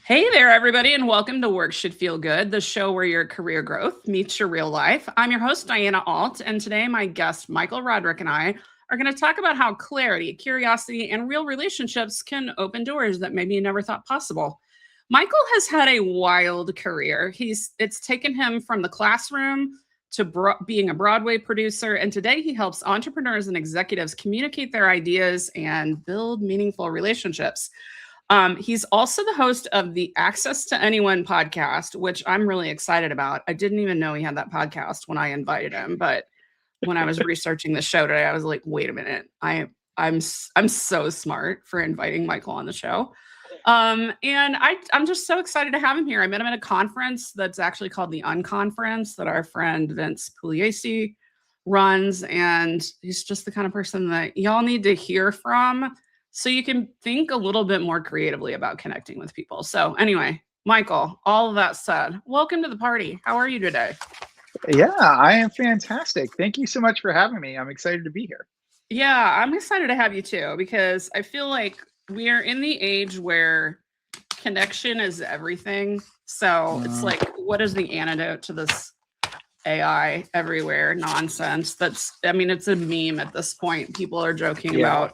Hey there, everybody, and welcome to Work Should Feel Good, the show where your career growth meets your real life. I'm your host, Diana Alt, and today my guest, Michael Roderick, and I are going to talk about how clarity, curiosity, and real relationships can open doors that maybe you never thought possible. Michael has had a wild career. It's taken him from the classroom to being a Broadway producer, and today he helps entrepreneurs and executives communicate their ideas and build meaningful relationships. He's also the host of the Access to Anyone podcast, which I'm really excited about. I didn't even know he had that podcast when I invited him, but when I was researching the show today, I was like, wait a minute, I'm so smart for inviting Michael on the show. And I'm just so excited to have him here. I met him at a conference that's actually called the Unconference that our friend Vince Pugliese runs, and he's just the kind of person that y'all need to hear from so you can think a little bit more creatively about connecting with people. So anyway, Michael, all of that said, welcome to the party. How are you today? Yeah, I am fantastic. Thank you so much for having me. I'm excited to be here. Yeah, I'm excited to have you too, because I feel like we are in the age where connection is everything. So it's like, what is the antidote to this AI everywhere nonsense? It's a meme at this point. People are joking about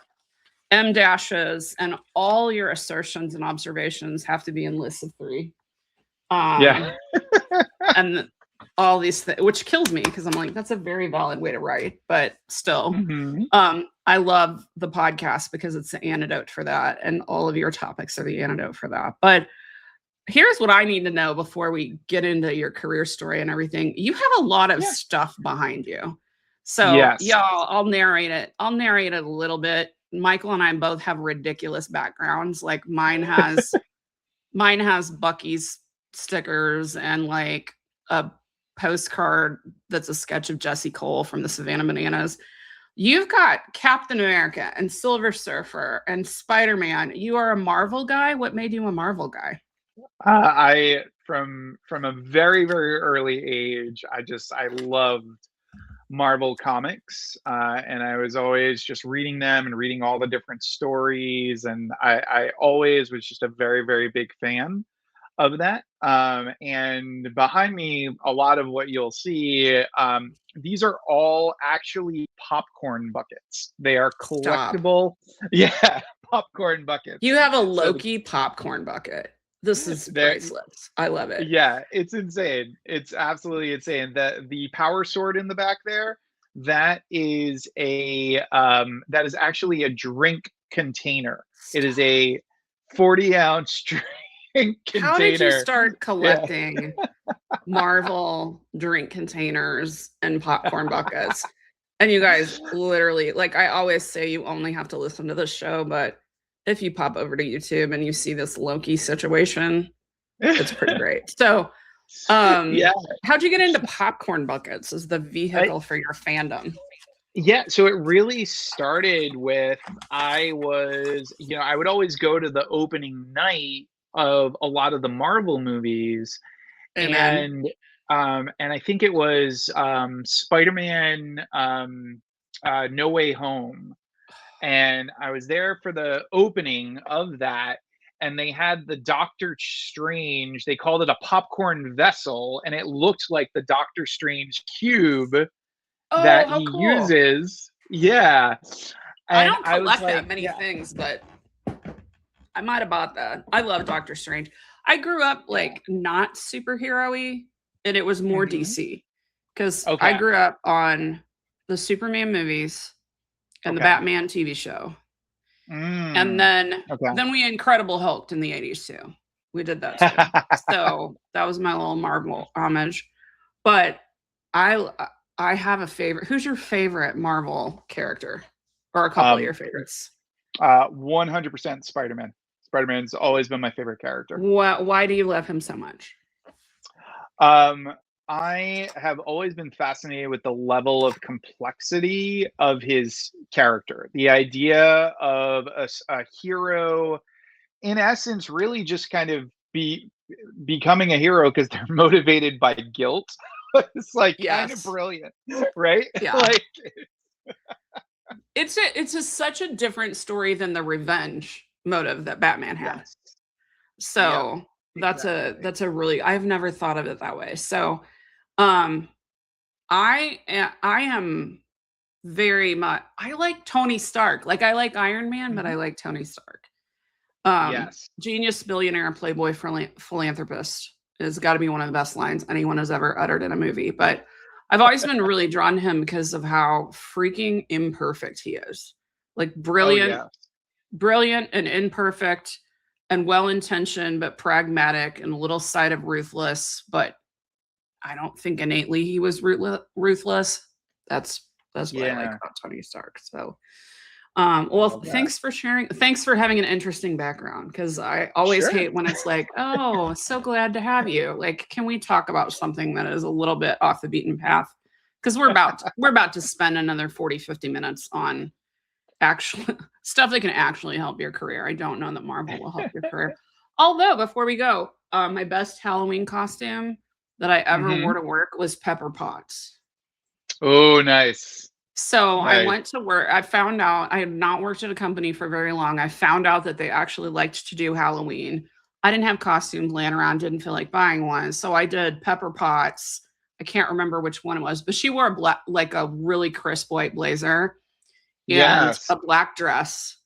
M dashes, and all your assertions and observations have to be in lists of 3. Yeah. And all these things, which kills me because I'm like, that's a very valid way to write, but still, I love the podcast because it's the antidote for that, and all of your topics are the antidote for that. But here's what I need to know before we get into your career story and everything. You have a lot of stuff behind you. So y'all, I'll narrate it. I'll narrate it a little bit. Michael and I both have ridiculous backgrounds. Like mine has Bucky's stickers and like a postcard that's a sketch of Jesse Cole from the Savannah Bananas. You've got Captain America and Silver Surfer and Spider-Man. You are a Marvel guy. What made you a Marvel guy? I from a very early age, I loved Marvel comics, and I was always just reading them and reading all the different stories, and I always was just a very big fan of that. And behind me, a lot of what you'll see, these are all actually popcorn buckets. They are Stop. collectible, yeah, popcorn buckets. You have a Loki popcorn bucket. This is priceless. I love it. Yeah, it's insane. It's absolutely insane. The power sword in the back there, that is actually a drink container. It is a 40-ounce drink container. How did you start collecting Marvel drink containers and popcorn buckets? And you guys, literally, like I always say, you only have to listen to this show, but if you pop over to YouTube and you see this Loki situation, it's pretty great. So, Yeah. how'd you get into popcorn buckets as the vehicle for your fandom? Yeah, so it really started with I would always go to the opening night of a lot of the Marvel movies. Amen. And I think it was Spider-Man No Way Home. And I was there for the opening of that, and they had the Doctor Strange, they called it a popcorn vessel, and it looked like the Doctor Strange cube Oh, that how he cool. uses. Yeah. I And don't I was collect like, that many things, but I might have bought that. I love Doctor Strange. I grew up like not superhero-y, and it was more DC because I grew up on the Superman movies and the Batman TV show. And then we Incredible Hulked in the 80s too. We did that too. So that was my little Marvel homage. But I have a favorite. Who's your favorite Marvel character? Or a couple of your favorites? 100% Spider-Man. Spider-Man's always been my favorite character. Why do you love him so much? I have always been fascinated with the level of complexity of his character. The idea of a hero, in essence, really just kind of becoming a hero because they're motivated by guilt. It's like kind of brilliant, right? Yeah. Like, it's such a different story than the revenge motive that Batman had. So Exactly. that's a really, I've never thought of it that way. So, um, I am very much, I like Tony Stark. Like I like Iron Man, but I Mhm. like Tony Stark. Yes. Genius, billionaire, playboy, philanthropist has got to be one of the best lines anyone has ever uttered in a movie. But I've always been really drawn to him because of how freaking imperfect he is. Like Oh, brilliant, yeah. brilliant and imperfect and well-intentioned, but pragmatic and a little side of ruthless. But I don't think innately he was ruthless. That's that's what I like Yeah. about Tony Stark. So I well, love that. thanks for sharing. Thanks for having an interesting background because I always Sure. hate when it's like, oh, so glad to have you. Like, can we talk about something that is a little bit off the beaten path? Because we're about to spend another 40, 50 minutes on actual stuff that can actually help your career. I don't know that Marvel will help your career. Although, before we go, my best Halloween costume that I ever wore Mhm. to work was Pepper Potts. Oh, nice. So I Nice. went to work. I found out I had not worked at a company for very long. I found out that they actually liked to do Halloween. I didn't have costumes laying around, didn't feel like buying one. So I did Pepper Potts. I can't remember which one it was, but she wore a black, like a really crisp white blazer and Yes. a black dress.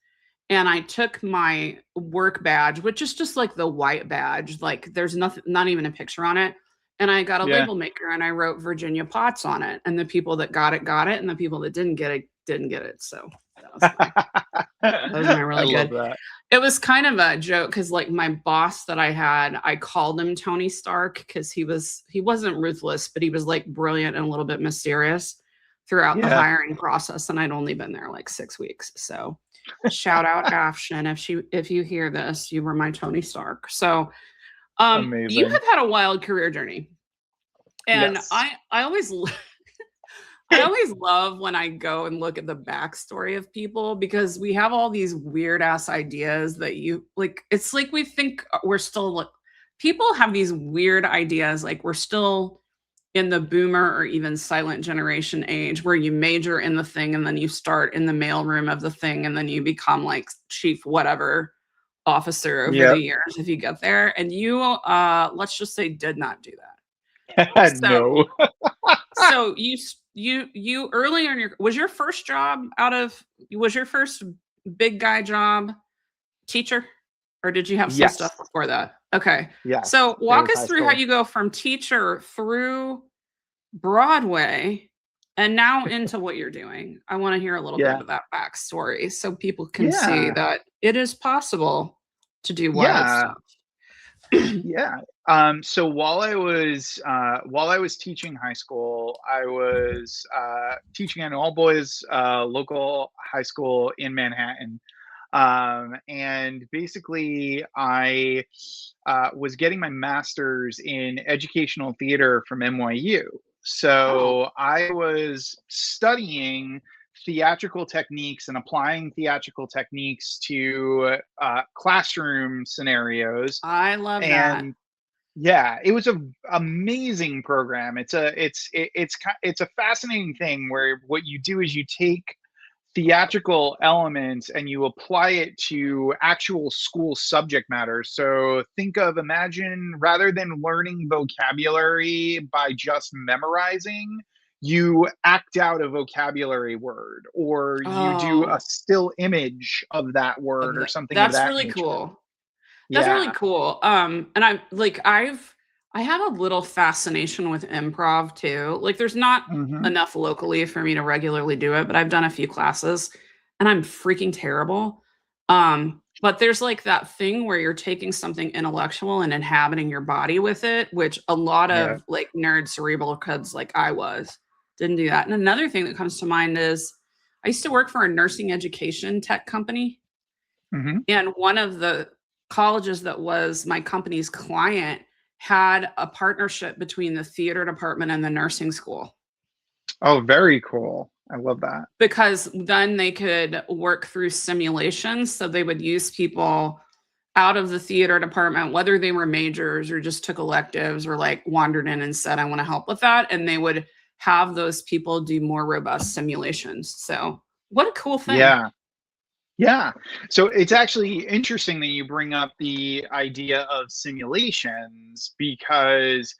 And I took my work badge, which is just like the white badge, like there's nothing, not even a picture on it. And I got a Yeah. label maker and I wrote Virginia Potts on it. And the people that got it, and the people that didn't get it, didn't get it. So that was my I really love good. that. It was kind of a joke because like my boss that I had, I called him Tony Stark because he wasn't ruthless, but he was like brilliant and a little bit mysterious throughout the Yeah. hiring process. And I'd only been there like 6 weeks. So shout out Afshin. If you hear this, you were my Tony Stark. So you Amazing. have had a wild career journey. And Yes. I always I always love when I go and look at the backstory of people because we have all these weird ass ideas that you like. It's like we think we're still like, people have these weird ideas like we're still in the boomer or even silent generation age where you major in the thing and then you start in the mailroom of the thing and then you become like chief whatever officer over the Yep. years if you get there. And you, let's just say, did not do that. So No. so you early in your was your first job out of was your first big guy job teacher or did you have some Yes. stuff before that? Okay. Yes. So It walk was us high through how school. you go from teacher through Broadway and now into what you're doing. I want to hear a little bit Yeah. of that backstory so people can see Yeah. that it is possible to do wild Yeah. stuff. Yeah. So while I was teaching high school, I was teaching at an all boys local high school in Manhattan. And basically, I was getting my master's in educational theater from NYU. Oh, So I was studying theatrical techniques and applying theatrical techniques to classroom scenarios. I love that. And yeah, it was a amazing program. It's a fascinating thing where what you do is you take theatrical elements and you apply it to actual school subject matter. So imagine rather than learning vocabulary by just memorizing, you act out a vocabulary word or you do a Oh, still image of that of word or that. something of That's that really nature. cool. That's really Yeah. cool. And I'm like I have a little fascination with improv too. Like there's not Hmm. enough locally for me to regularly do it, but I've done a few classes and I'm freaking terrible. But there's like that thing where you're taking something intellectual and inhabiting your body with it, which a lot Yeah. of like nerd cerebral kids like I was didn't do that. And another thing that comes to mind is I used to work for a nursing education tech company Hmm. and one of the colleges that was my company's client had a partnership between the theater department and the nursing school Oh, very cool. I love that. because then they could work through simulations. So they would use people out of the theater department, whether they were majors or just took electives or like wandered in and said, I want to help with that. And they would have those people do more robust simulations. So, what a cool thing. Yeah. Yeah. So it's actually interesting that you bring up the idea of simulations because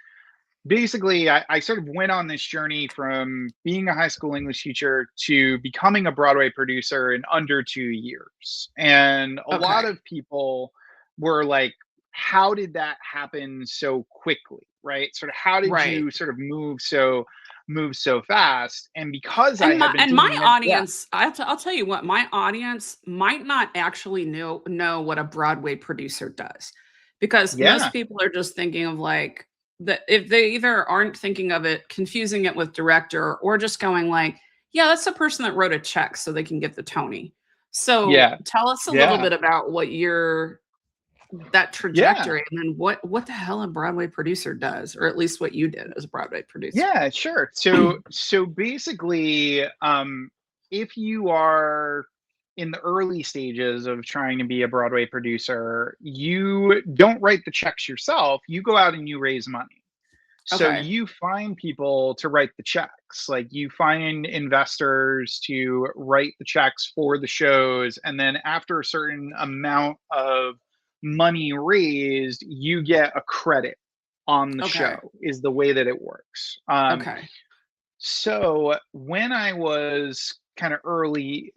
basically I sort of went on this journey from being a high school English teacher to becoming a Broadway producer in under 2 years. And a lot Okay. of people were like, how did that happen so quickly? Right. Sort of how did Right. you sort of move so fast? And because I And had my been and my doing it, yeah, audience, I'll tell you what, my audience might not actually know what a Broadway producer does. Because most yeah, people are just thinking of like that if they either aren't thinking of it, confusing it with director, or just going like, yeah, that's the person that wrote a check so they can get the Tony. So yeah, tell us a little yeah. bit about what your that Yeah, trajectory and then what the hell a Broadway producer does, or at least what you did as a Broadway producer. yeah, sure. So basically, if you are in the early stages of trying to be a Broadway producer, you don't write the checks yourself. You go out and you raise money. So Okay. you find people to write the checks. Like you find investors to write the checks for the shows, and then after a certain amount of money raised, you get a credit on the Okay. show is the way that it works. Okay. So when I was kind of early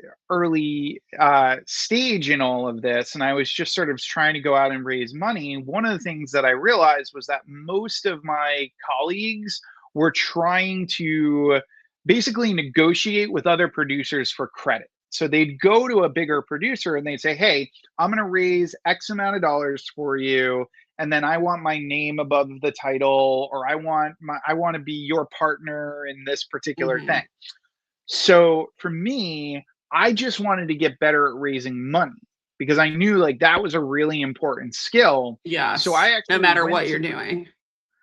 stage in all of this, and I was just sort of trying to go out and raise money, one of the things that I realized was that most of my colleagues were trying to basically negotiate with other producers for credit. So they'd go to a bigger producer and they'd say, "Hey, I'm going to raise X amount of dollars for you, and then I want my name above the title, or I want to be your partner in this particular thing." Mhm. So for me, I just wanted to get better at raising money because I knew like that was a really important skill. So I Yes, no actually matter went what you're to doing.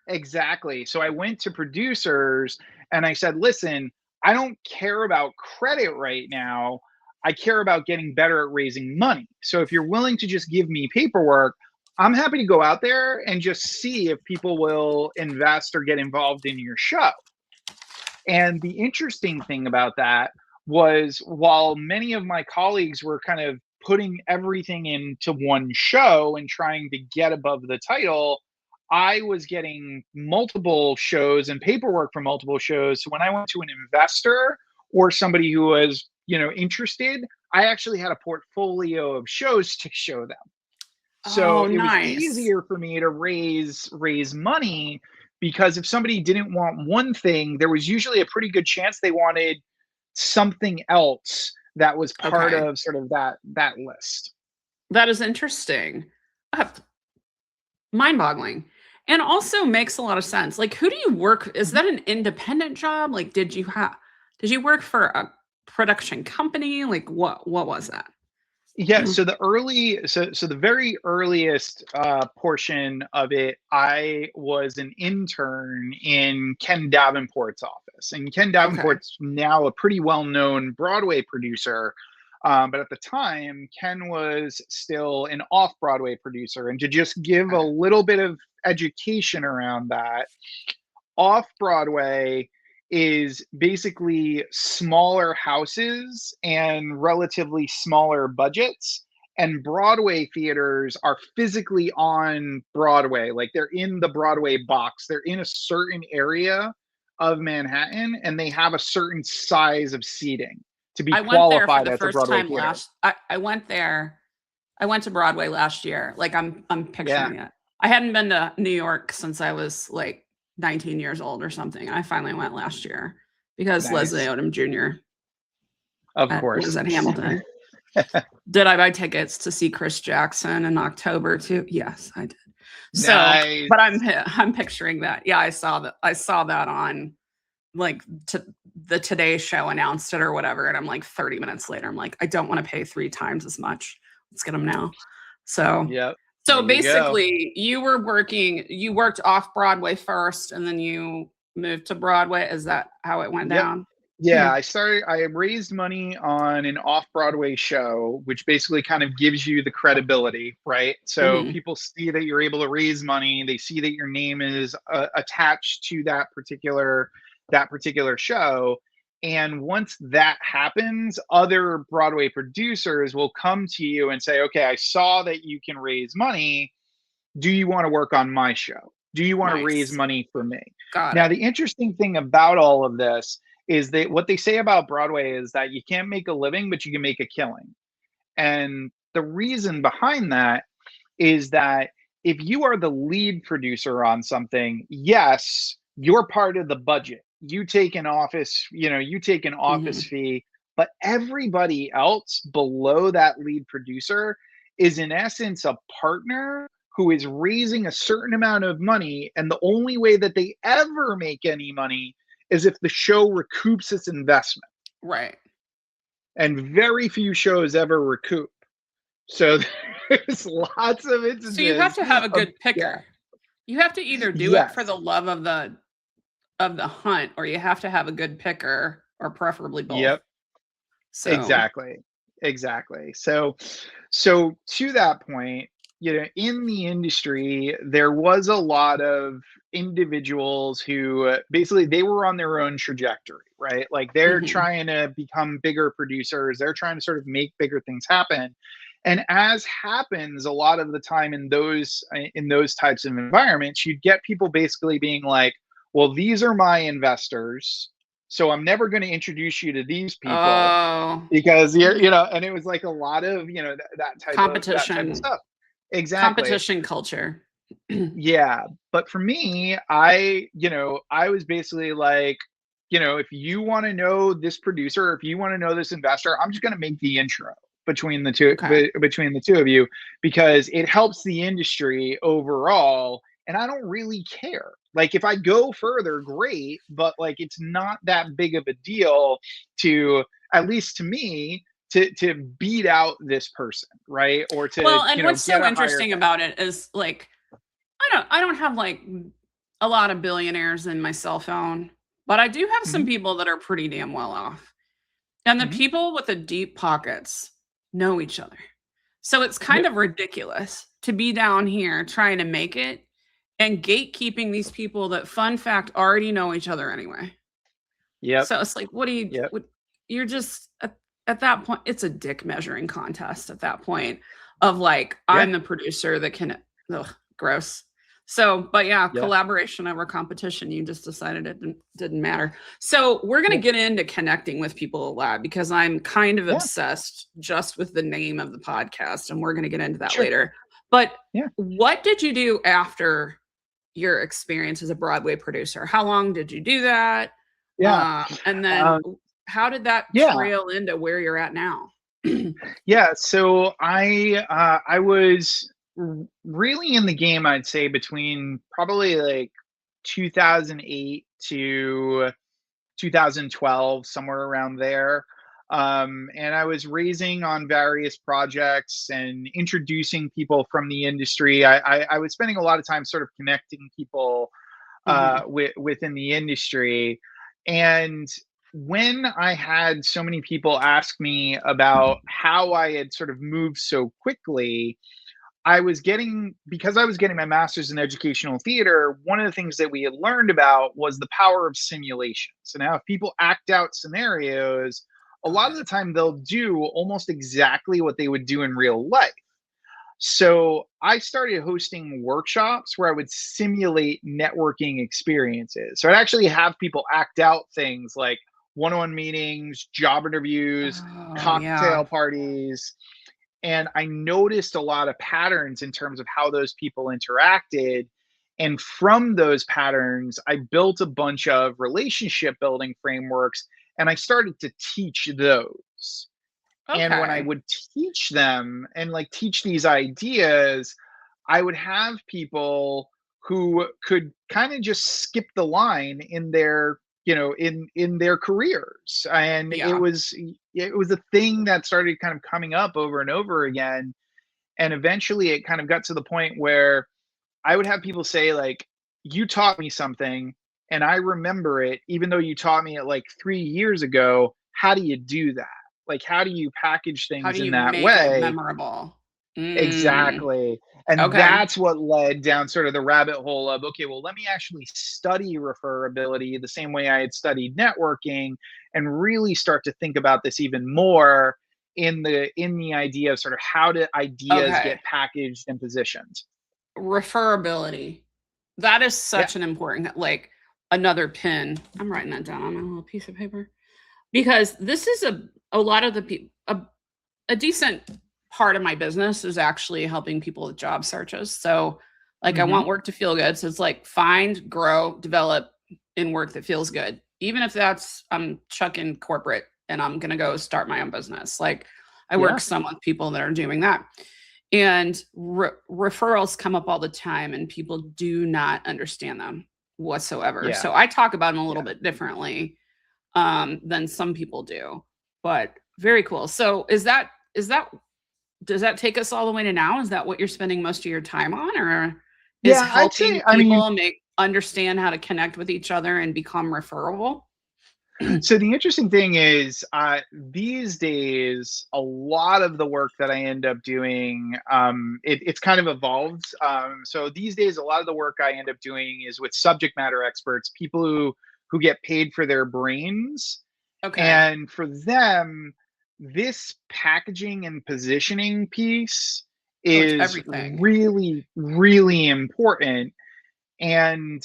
exactly. So I went to producers and I said, "Listen, I don't care about credit right now. I care about getting better at raising money. So if you're willing to just give me paperwork, I'm happy to go out there and just see if people will invest or get involved in your show." And the interesting thing about that was while many of my colleagues were kind of putting everything into one show and trying to get above the title, I was getting multiple shows and paperwork for multiple shows. So when I went to an investor or somebody who was, interested, I actually had a portfolio of shows to show them. So Oh, it was nice. easier for me to raise money because if somebody didn't want one thing, there was usually a pretty good chance they wanted something else that was part Okay. of sort of that list. That is interesting. Uh, mind-boggling, and also makes a lot of sense. Like, who do you work is Mhm. that an independent job? Like, did you work for a production company? Like, what was that? Yeah, so the very earliest portion of it, I was an intern in Ken Davenport's office, and Ken Okay. Davenport's now a pretty well-known Broadway producer, but at the time, Ken was still an off-Broadway producer. And to just give a Okay. little bit of education around that, off Broadway is basically smaller houses and relatively smaller budgets. And Broadway theaters are physically on Broadway, like they're in the Broadway box. They're in a certain area of Manhattan and they have a certain size of seating to be I went there for qualified the as a first Broadway time theater. last I went there I went to Broadway last year. Like, I'm Yeah, picturing it. I hadn't been to New York since I was, like, 19 years old or something, and I finally went last year because Leslie nice. Odom Jr. Of Was course. at Hamilton. Did I buy tickets to see Chris Jackson in October too? Yes, I did. So, but Nice. I'm picturing that. Yeah, I saw that on, like, the Today Show announced it or whatever, and I'm like 30 minutes later, I'm like, "I don't wanna pay 3 times as much. Let's get them now." So Yep. There so you go. basically, you worked off Broadway first, and then you moved to Broadway? Is that how it went Yep. down? Yeah, Hmm, I raised money on an off-Broadway show, which basically kind of gives you the credibility, right? So mhm. people see that you're able to raise money, they see that your name is attached to that particular show, And once that happens, other Broadway producers will come to you and say, okay, I saw that you can raise money. Do you want to work on my show? Do you want to raise Nice. money for me? Got Now, it. the interesting thing about all of this is that what they say about Broadway is that you can't make a living, but you can make a killing. And the reason behind that is that if you are the lead producer on something, yes, you're part of the budget. You take an office, you take an office Mhm. fee, but everybody else below that lead producer is in essence a partner who is raising a certain amount of money. And the only way that they ever make any money is if the show recoups its investment. Right. And very few shows ever recoup. So there's lots of So you have instances to have a of, good yeah, picker. You have to either do it for yes, the love of the hunt, or you have to have a good picker, or preferably both. yep, So, exactly, exactly. So to that point, in the industry, there was a lot of individuals who basically they were on their own trajectory, right? Like they're mhm, trying to become bigger producers, they're trying to sort of make bigger things happen. And as happens a lot of the time in those types of environments, you'd get people basically being like, well, these are my investors, so I'm never going to introduce you to these people oh, because and it was like a lot of that type of competition stuff. Exactly. competition culture. Yeah, but for me, I was basically like, if you want to know this producer, if you want to know this investor, I'm just going to make the intro between the two Okay. between the two of you because it helps the industry overall, and I don't really care. Like if I go further, great, but like it's not that big of a deal to, at least to me, to beat out this person, right? Or to, Well, and what's get so a higher interesting thing. about it is, like, I don't have, like, a lot of billionaires in my cell phone, but I do have some Mhm, people that are pretty damn well off. And the mhm. people with the deep pockets know each other. So it's kind Yep, of ridiculous to be down here trying to make it and gatekeeping these people that, fun fact, already know each other anyway. yep, So it's like, what do you yep, what you're just at that point, it's a dick measuring contest at that point of like, yeah, I'm the producer that can, ugh, gross. So, but yeah, yeah, collaboration over competition, you just decided it didn't matter. So we're gonna yeah, get into connecting with people a lot because I'm kind of yeah, obsessed just with the name of the podcast, and we're gonna get into that sure, later. But yeah, what did you do after your experience as a Broadway producer? How long did you do that? yeah, And then um, how did that yeah, trail into where you're at now? yeah. So I was really in the game, I'd say between probably like 2008 to 2012, somewhere around there. And I was raising on various projects and introducing people from the industry. I was spending a lot of time sort of connecting people Mhm. within the industry. And when I had so many people ask me about how I had sort of moved so quickly, because I was getting my master's in educational theater, one of the things that we had learned about was the power of simulation. So now, if people act out scenarios, a Got lot of it. the time they'll do almost exactly what they would do in real life. So I started hosting workshops where I would simulate networking experiences. So I'd actually have people act out things like one-on-one meetings, job interviews, Oh, yeah. cocktail parties. And I noticed a lot of patterns in terms of how those people interacted. And from those patterns, I built a bunch of relationship building frameworks and I started to teach those. And when I Okay. would teach them and like teach these ideas, I would have people who could kind of just skip the line in their, in their careers. And Yeah. it was a thing that started kind of coming up over and over again. And eventually it kind of got to the point where I would have people say like, you taught me something and I remember it, even though you taught me it like 3 years ago. How do you do that? Like, how do you package How things do in you that make it way? memorable? Mm. Exactly. And Okay. that's what led down sort of the rabbit hole of, okay, well, let me actually study referability the same way I had studied networking and really start to think about this even more in the idea of sort of how do ideas Okay. get packaged and positioned. Referability. That is Yeah. such an important, like another pin. I'm writing that down on my little piece of paper because this is a lot of the people, a decent part of my business is actually helping people with job searches. So like I want work to feel good. So it's like find, grow, develop in work that feels good. Even if that's I'm chucking corporate and I'm going to go start my own business. Like I work some with people that are doing that. And referrals come up all the time and people do not understand them whatsoever. Yeah. So I talk about them a little bit differently than some people do, but very cool. So does that take us all the way to now? Is that what you're spending most of your time on, or is Yeah, I'd helping say, I mean, people understand how to connect with each other and become referable? so the interesting thing is, these days, a lot of the work that I end up doing, it's kind of evolved. So these days, a lot of the work I end up doing is with subject matter experts, people who get paid for their brains, Okay. and for them, this packaging and positioning piece Oh, it's is everything. really, really important. And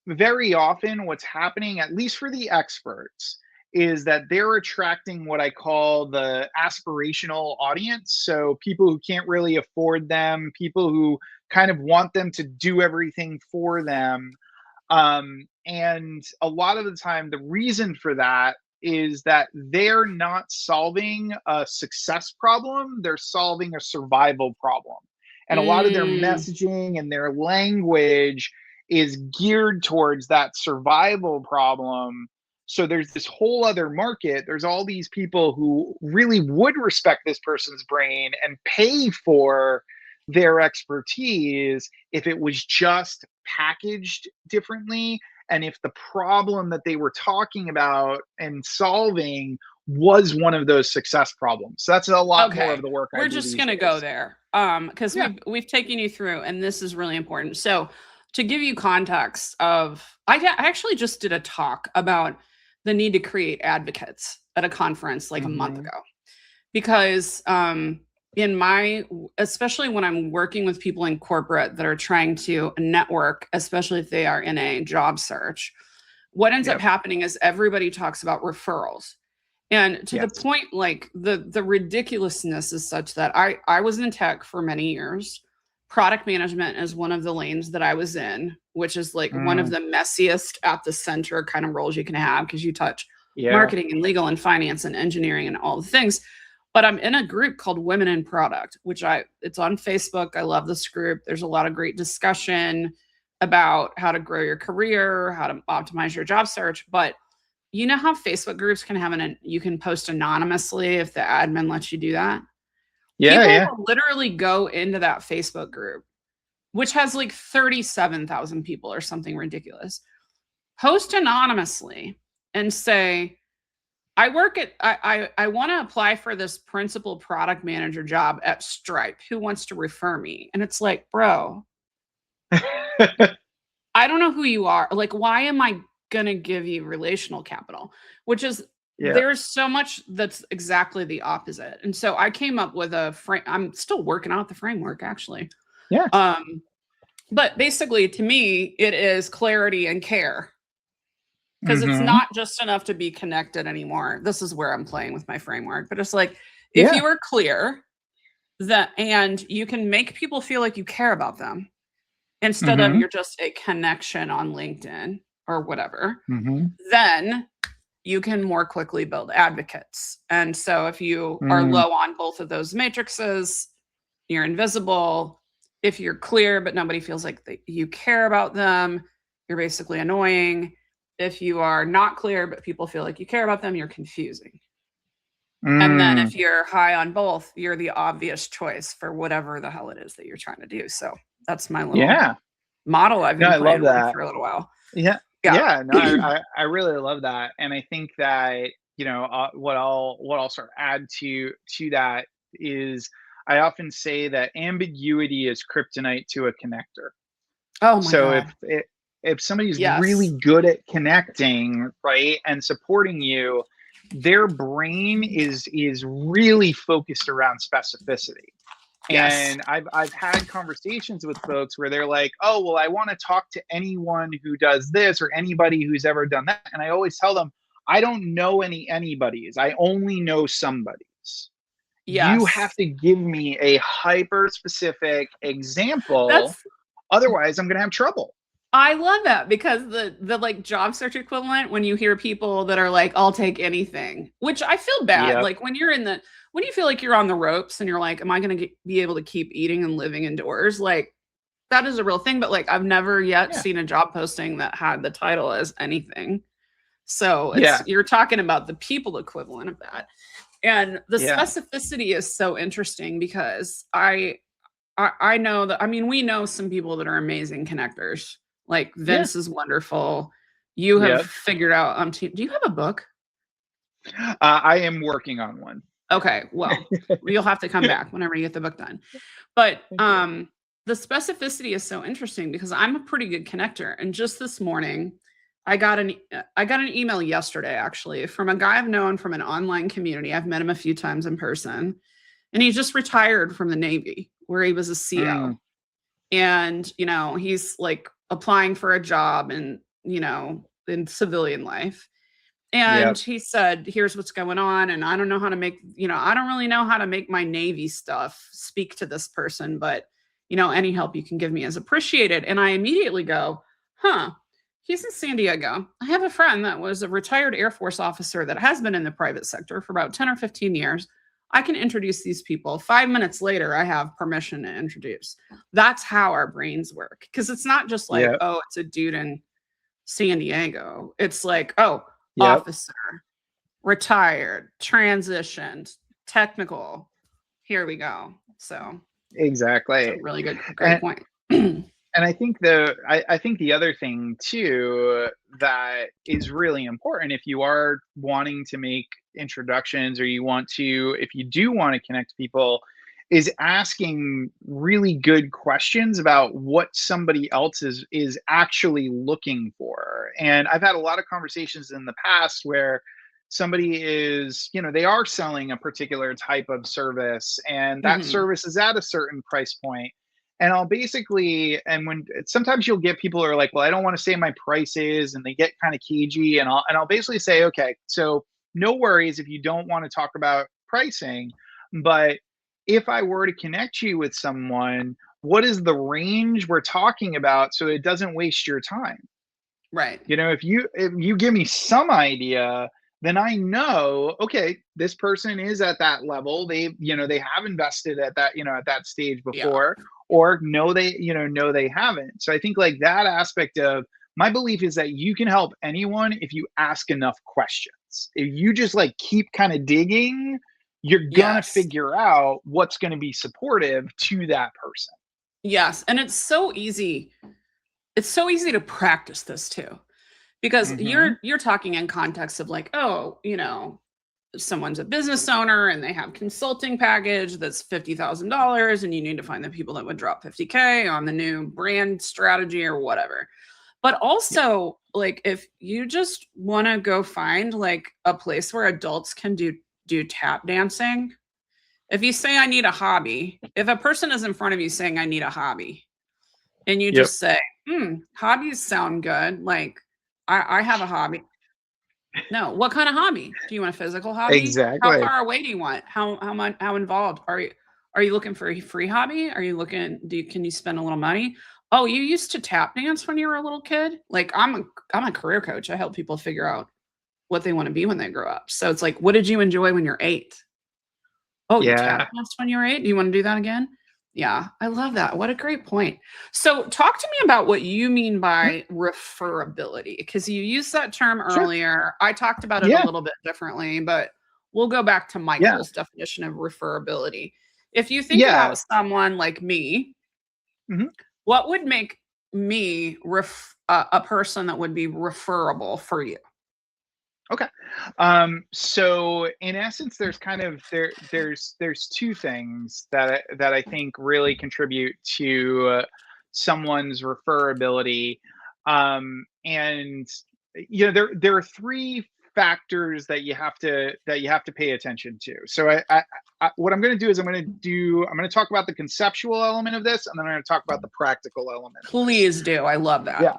very often what's happening, at least for the experts, is that they're attracting what I call the aspirational audience. So people who can't really afford them, people who kind of want them to do everything for them. And a lot of the time, the reason for that is that they're not solving a success problem, they're solving a survival problem. And a lot of their Mm, messaging and their language is geared towards that survival problem. So there's this whole other market. There's all these people who really would respect this person's brain and pay for their expertise if it was just packaged differently, and if the problem that they were talking about and solving was one of those success problems. So that's a lot more of okay. the work I We're do just these gonna go days. there. Because Yeah. we've taken you through, and this is really important. So to give you context of I actually just did a talk about the need to create advocates at a conference like a month Hmm. ago. Because in my especially when I'm working with people in corporate that are trying to network, especially if they are in a job search, what ends up Yep. happening is everybody talks about referrals. And to the Yes. point, like the ridiculousness is such that I was in tech for many years. Product management is one of the lanes that I was in, which is like one of Mm, the messiest at the center kind of roles you can have because you touch yeah. marketing and legal and finance and engineering and all the things. But I'm in a group called Women in Product, which it's on Facebook. I love this group. There's a lot of great discussion about how to grow your career, how to optimize your job search. But you know how Facebook groups can have you can post anonymously if the admin lets you do that? Yeah. People Yeah. will literally go into that Facebook group, which has like 37,000 people or something ridiculous, post anonymously and say, I want to apply for this principal product manager job at Stripe. Who wants to refer me? And it's like, bro, I don't know who you are. Like, why am I going to give you relational capital? Which is, Yeah. there's so much that's exactly the opposite. And so I came up with a frame. I'm still working out the framework actually. Yeah. Um, but basically, to me, it is clarity and care because it's Hmm. not just enough to be connected anymore. This is where I'm playing with my framework. But it's like, if Yeah. you are clear that and you can make people feel like you care about them instead of Hmm. you're just a connection on LinkedIn or whatever, Hmm. then you can more quickly build advocates. And so if you are Mm, low on both of those matrices, you're invisible. If you're clear, but nobody feels like you care about them, you're basically annoying. If you are not clear, but people feel like you care about them, you're confusing. And then mm. if you're high on both, you're the obvious choice for whatever the hell it is that you're trying to do. So that's my little Yeah. model I've No, been I playing love with that. for a little while. Yeah. Yeah. Yeah. No, I really love that. And I think that, what I'll sort of add to that is I often say that ambiguity is kryptonite to a connector. Oh my So God. if somebody's Yes. really good at connecting, right, and supporting you, their brain is really focused around specificity. Yes. And I've had conversations with folks where they're like, "Oh, well, I want to talk to anyone who does this or anybody who's ever done that." And I always tell them, "I don't know anybody's. I only know somebody's. You have Yes. to give me a hyper specific example, That's otherwise I'm going to have trouble." I love that because the like job search equivalent when you hear people that are like, I'll take anything, which I feel bad. Yep. Like when you feel like you're on the ropes and you're like, am I going to be able to keep eating and living indoors? Like that is a real thing. But like I've never yet Yeah. seen a job posting that had the title as anything. So Yeah. you're talking about the people equivalent of that. And the Yeah. specificity is so interesting because I know that, I mean, we know some people that are amazing connectors. Like Yeah. Vince is wonderful. You have Yep. figured out, do you have a book? I am working on one. Okay, well, you'll have to come back whenever you get the book done. But Thank you. the specificity is so interesting because I'm a pretty good connector. And just this morning, I got an email yesterday actually from a guy I've known from an online community. I've met him a few times in person, and he just retired from the Navy where he was a CO. Mm, And he's like applying for a job and in civilian life, and yep. he said, here's what's going on, and I don't know how to make I don't really know how to make my Navy stuff speak to this person, but any help you can give me is appreciated. And I immediately go, huh, he's in San Diego. I have a friend that was a retired Air Force officer that has been in the private sector for about 10 or 15 years. I can introduce these people. 5 minutes later, I have permission to introduce. That's how our brains work. Because it's not just like, Yep. oh, it's a dude in San Diego. It's like, oh, Yep. officer, retired, transitioned, technical. Here we go. So it's a Exactly. really great And point. and I think the other thing too that is really important if you are wanting to make introductions, or if you do want to connect people, is asking really good questions about what somebody else is actually looking for. And I've had a lot of conversations in the past where somebody is, they are selling a particular type of service, and that Mhm. service is at a certain price point. And I'll basically, and when sometimes you'll get people who are like, well, I don't want to say my price is, and they get kind of cagey. And I'll basically say, okay, so no worries if you don't want to talk about pricing, but if I were to connect you with someone, what is the range we're talking about so it doesn't waste your time? Right. If you give me some idea, then I know, okay, this person is at that level. They have invested at that stage Yeah. before, or no, they haven't. So I think like that aspect of my belief is that you can help anyone if you ask enough questions. If you just like keep kind of digging, you're gonna Yes. figure out what's gonna be supportive to that person. Yes. And it's so easy. It's so easy to practice this too. Because Hmm. you're talking in context of like, oh, someone's a business owner and they have consulting package that's $50,000 and you need to find the people that would drop 50K on the new brand strategy or whatever. But Yeah. also, like if you just want to go find like a place where adults can do tap dancing. If you say I need a hobby, if a person is in front of you saying I need a hobby, and you Yep. just say, hobbies sound good. Like I have a hobby. No, what kind of hobby? Do you want a physical hobby? How Exactly. far away do you want? How much? How involved are you looking for a free hobby? Are you looking? Can you spend a little money? Oh, you used to tap dance when you were a little kid. Like I'm a career coach. I help people figure out what they want to be when they grow up. So it's like, what did you enjoy when you're 8? Oh, you tap Yeah. danced when you were 8? Do you want to do that again? Yeah, I love that. What a great point. So, talk to me about what you mean Mhm. by referability, because you used that term Sure. earlier. I talked about it a Yeah. little bit differently, but we'll go back to Yeah. Michael's definition of referability. If you think Yeah. about someone like me, Mhm. what would make me a person that would be referable for you? Okay. So in essence, there's kind of there's two things that I think really contribute to someone's referability. And there are three factors that you have to pay attention to. So what I'm going to do is I'm going to talk about the conceptual element of this, and then I'm going to talk about the practical element. Please do. I love that. Yeah.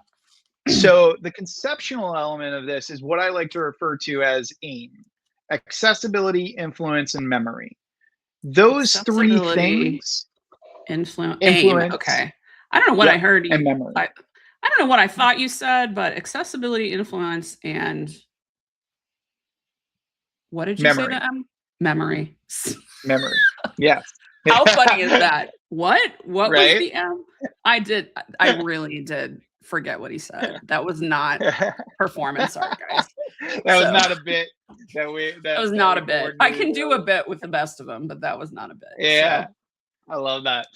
So the conceptual element of this is what I like to refer to as AIM: accessibility, influence, and memory. Those three things. Influence. Okay. I don't know what I heard. And memory. I don't know what I thought you said, but accessibility, influence, and what did you say to M? Memory. Memory. Yes. How funny is that? What was Right? the M? I really did forget what he said. That was not performance art, guys. That was not a bit. That was not a bit. I can do a bit with the best of them, but that was not a bit. Yeah. So. I love that.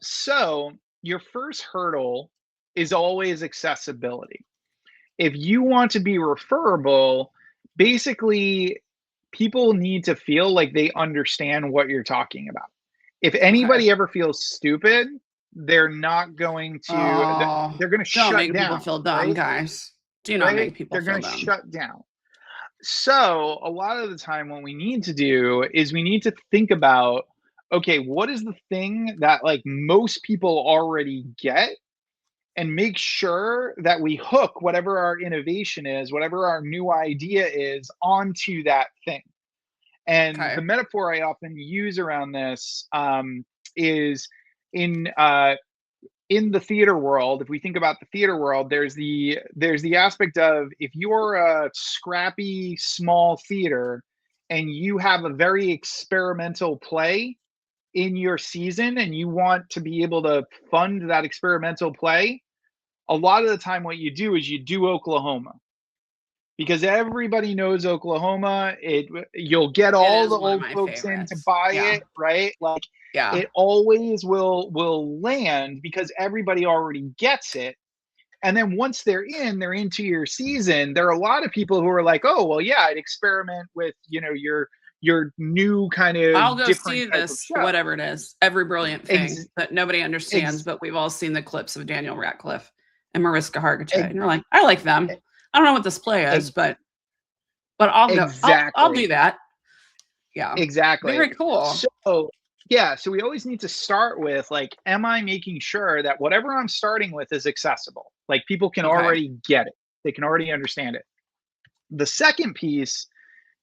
So your first hurdle is always accessibility. If you want to be referable, basically people need to feel like they understand what you're talking about. If anybody ever feels stupid, they're not going to, they're going to shut down. Don't make people feel dumb, guys. Do not make people feel dumb. They're going to shut down. So a lot of the time what we need to do is we need to think about, okay, what is the thing that like most people already get, and make sure that we hook whatever our innovation is, whatever our new idea is, onto that thing. And the metaphor I often use around this is in the theater world. If we think about the theater world, there's the aspect of, if you're a scrappy small theater and you have a very experimental play in your season and you want to be able to fund that experimental play, a lot of the time what you do is you do Oklahoma, because everybody knows Oklahoma. You'll get all the old folks in to buy it, right? Like, it always will land because everybody already gets it. And then once they're into your season, there are a lot of people who are like, oh, well, yeah, I'd experiment with, your new kind of, I'll go see this, whatever it is, every brilliant thing that nobody understands, but we've all seen the clips of Daniel Radcliffe and Mariska Hargitay, and you're like, I like them. I don't know what this play is, but I'll go. I'll do that. Yeah, exactly. Very cool. So yeah, so we always need to start with, like, am I making sure that whatever I'm starting with is accessible? Like, people can already get it. They can already understand it. The second piece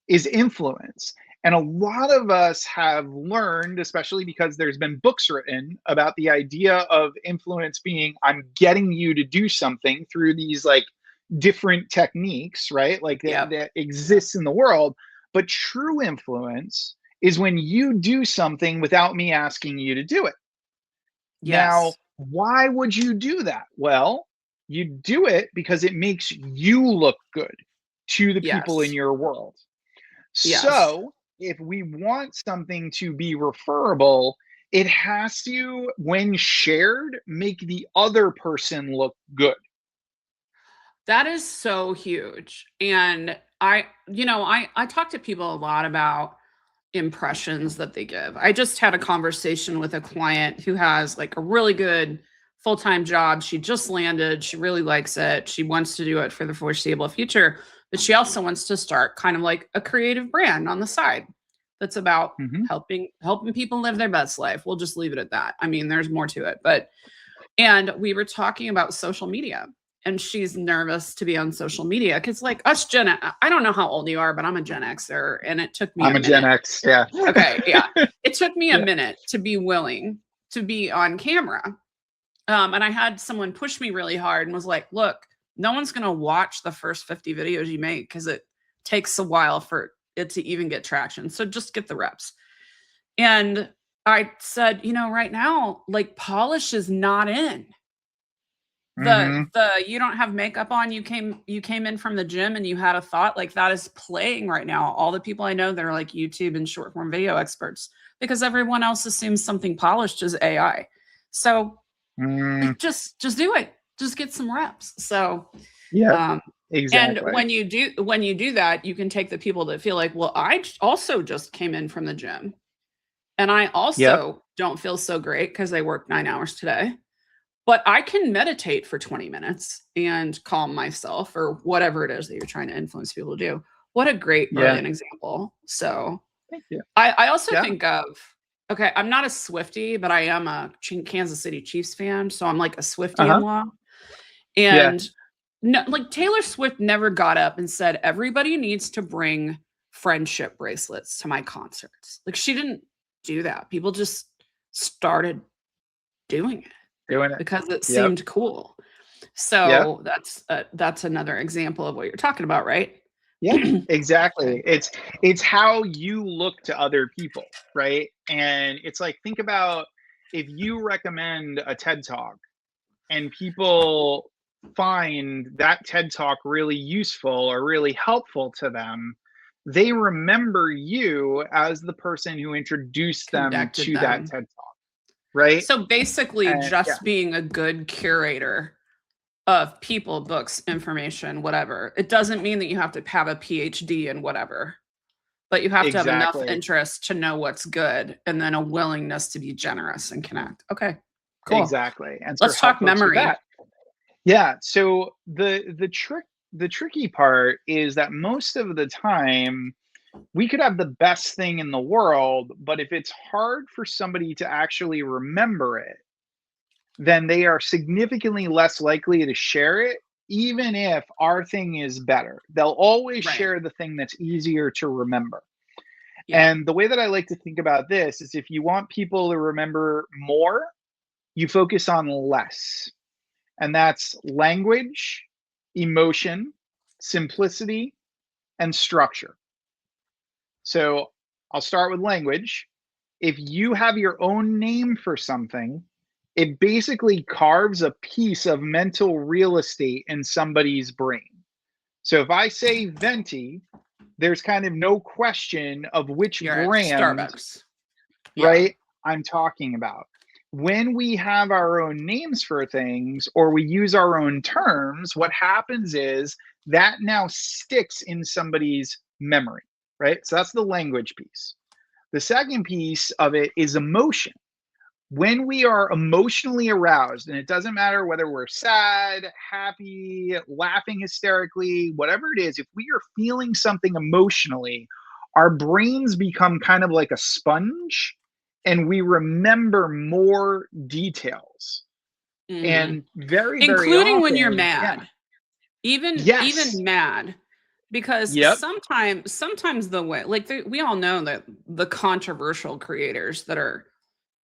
is influence. And a lot of us have learned, especially because there's been books written about the idea of influence being, I'm getting you to do something through these like different techniques, right? Like that exists in the world. But true influence is when you do something without me asking you to do it. Yes. Now, why would you do that? Well, you do it because it makes you look good to the people in your world. Yes. So if we want something to be referable, it has to, when shared, make the other person look good. That is so huge. And I talk to people a lot about impressions that they give. I just had a conversation with a client who has like a really good full-time job. She just landed. She really likes it. She wants to do it for the foreseeable future, but she also wants to start kind of like a creative brand on the side that's about helping people live their best life. We'll just leave it at that. I mean, there's more to it, and we were talking about social media, and she's nervous to be on social media because, like, us I don't know how old you are, but I'm a Gen Xer, and it took me I'm a Gen X, yeah. Okay, yeah. It took me a minute to be willing to be on camera. And I had someone push me really hard and was like, look, no one's going to watch the first 50 videos you make because it takes a while for it to even get traction. So just get the reps. And I said, right now, like, polish is not in. You don't have makeup on, you came in from the gym and you had a thought, like, that is playing right now. All the people I know that are like YouTube and short form video experts, because everyone else assumes something polished is AI. So just do it. Just get some reps. So exactly. And when you do that, you can take the people that feel like, well, I also just came in from the gym and I also don't feel so great because I worked 9 hours today. but I can meditate for 20 minutes and calm myself or whatever it is that you're trying to influence people to do. What a great, Yeah. brilliant example. So Thank you. I also Yeah. think of, okay, I'm not a Swiftie, but I am a Kansas City Chiefs fan. So I'm like a Swiftie in law. And no, like Taylor Swift never got up and said, everybody needs to bring friendship bracelets to my concerts. Like she didn't do that. People just started doing it because it seemed cool. So that's another example of what you're talking about, right? Yeah, exactly. It's how you look to other people, right? And it's like, think about if you recommend a TED Talk and people find that TED Talk really useful or really helpful to them, they remember you as the person who introduced them Connected to that them. TED Talk, right? So basically And just being a good curator of people, books, information, whatever. It doesn't mean that you have to have a PhD in whatever, but you have to have enough exactly, interest to know what's good and then a willingness to be generous and connect. Okay, cool. exactly. And so Let's talk memory. Yeah. So the tricky part is that most of the time we could have the best thing in the world, but if it's hard for somebody to actually remember it, then they are significantly less likely to share it, even if our thing is better. They'll always share the thing that's easier to remember. Yeah. And the way that I like to think about this is if you want people to remember more, you focus on less. And that's language, emotion, simplicity, and structure. So I'll start with language. If you have your own name for something, it basically carves a piece of mental real estate in somebody's brain. So if I say venti, there's kind of no question of which You're at brand, Starbucks. right, I'm talking about. When we have our own names for things or we use our own terms, what happens is that now sticks in somebody's memory, right? So that's the language piece. The second piece of it is emotion. When we are emotionally aroused, and it doesn't matter whether we're sad, happy, laughing hysterically, whatever it is, if we are feeling something emotionally, our brains become kind of like a sponge and we remember more details. And very, very including when you're often, mad. Even mad. Because sometimes the way, like we all know that the controversial creators that are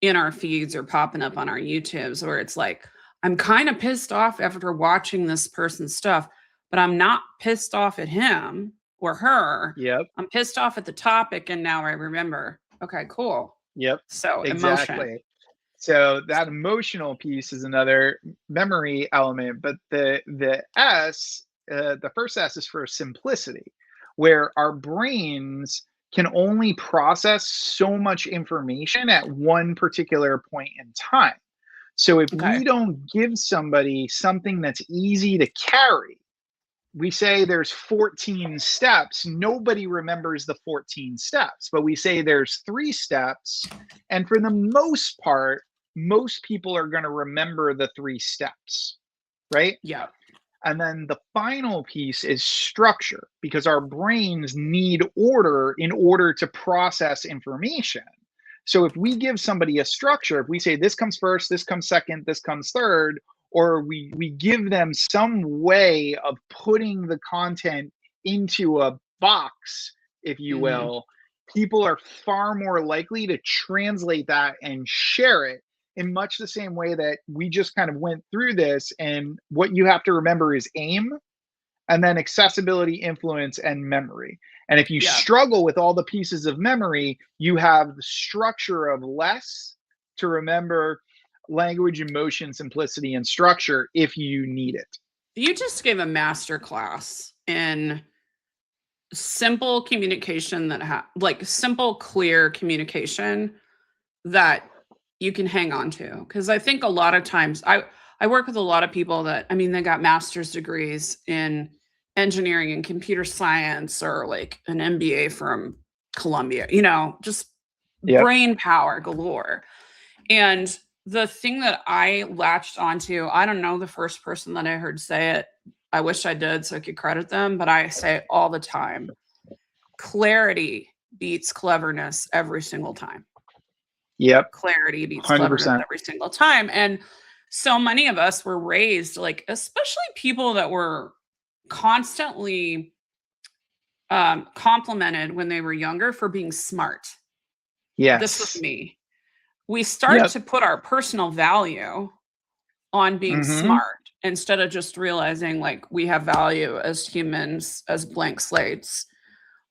in our feeds or popping up on our YouTubes, where it's like, I'm kind of pissed off after watching this person's stuff, but I'm not pissed off at him or her. I'm pissed off at the topic, and now I remember. Okay, cool. So exactly. emotion. So that emotional piece is another memory element, but the S, the first S is for simplicity, where our brains can only process so much information at one particular point in time. So if we don't give somebody something that's easy to carry, we say there's 14 steps, nobody remembers the 14 steps, but we say there's 3 steps, and for the most part, most people are going to remember the 3 steps, right? Yeah. And then the final piece is structure, because our brains need order in order to process information. So if we give somebody a structure, if we say this comes first, this comes second, this comes third, or we give them some way of putting the content into a box, if you will, people are far more likely to translate that and share it in much the same way that we just kind of went through this. And what you have to remember is aim, and then accessibility, influence, and memory. And if you struggle with all the pieces of memory, you have the structure of less to remember: language, emotion, simplicity, and structure if you need it. You just gave a master class in simple communication that like simple, clear communication that you can hang on to. Because I think a lot of times I work with a lot of people that, I mean, they got master's degrees in engineering and computer science or like an MBA from Columbia, just brain power galore. And the thing that I latched onto, I don't know the first person that I heard say it. I wish I did so I could credit them, but I say it all the time. Clarity beats cleverness every single time. Yep. Clarity beats 100%. cleverness every single time. And so many of us were raised, like, especially people that were constantly complimented when they were younger for being smart. This was Yes. me. We start to put our personal value on being smart instead of just realizing like we have value as humans, as blank slates.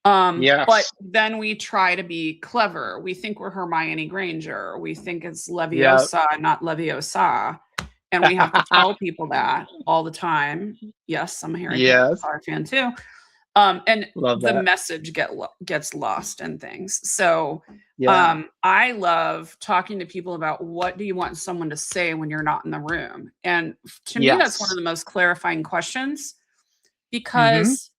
But then we try to be clever. We think we're Hermione Granger. We think it's Leviosa, not Leviosa. And we have to tell people that all the time. Yes, I'm a Harry Potter fan too. And the message gets lost in things. So I love talking to people about what do you want someone to say when you're not in the room. And to me, that's one of the most clarifying questions, because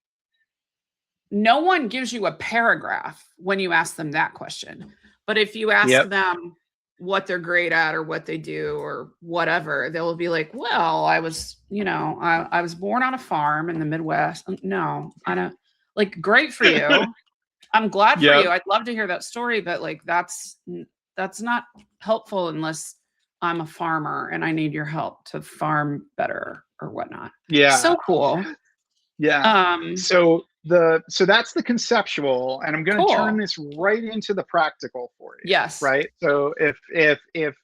no one gives you a paragraph when you ask them that question. But if you ask them what they're great at or what they do or whatever, they'll be like, well, I was born on a farm in the Midwest. No, I don't. Like, great for you. I'm glad for you. I'd love to hear that story, but like, that's not helpful unless I'm a farmer and I need your help to farm better or whatnot. Yeah. So cool. Yeah. So that's the conceptual, and I'm going to turn this right into the practical for you. Yes. Right. So if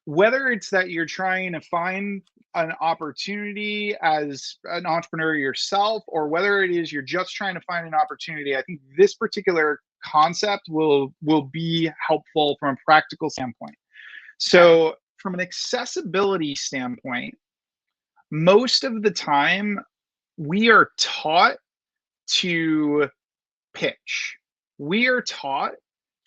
whether it's that you're trying to find an opportunity as an entrepreneur yourself, or whether it is you're just trying to find an opportunity, I think this particular concept will be helpful from a practical standpoint. So from an accessibility standpoint, most of the time we are taught to pitch. We are taught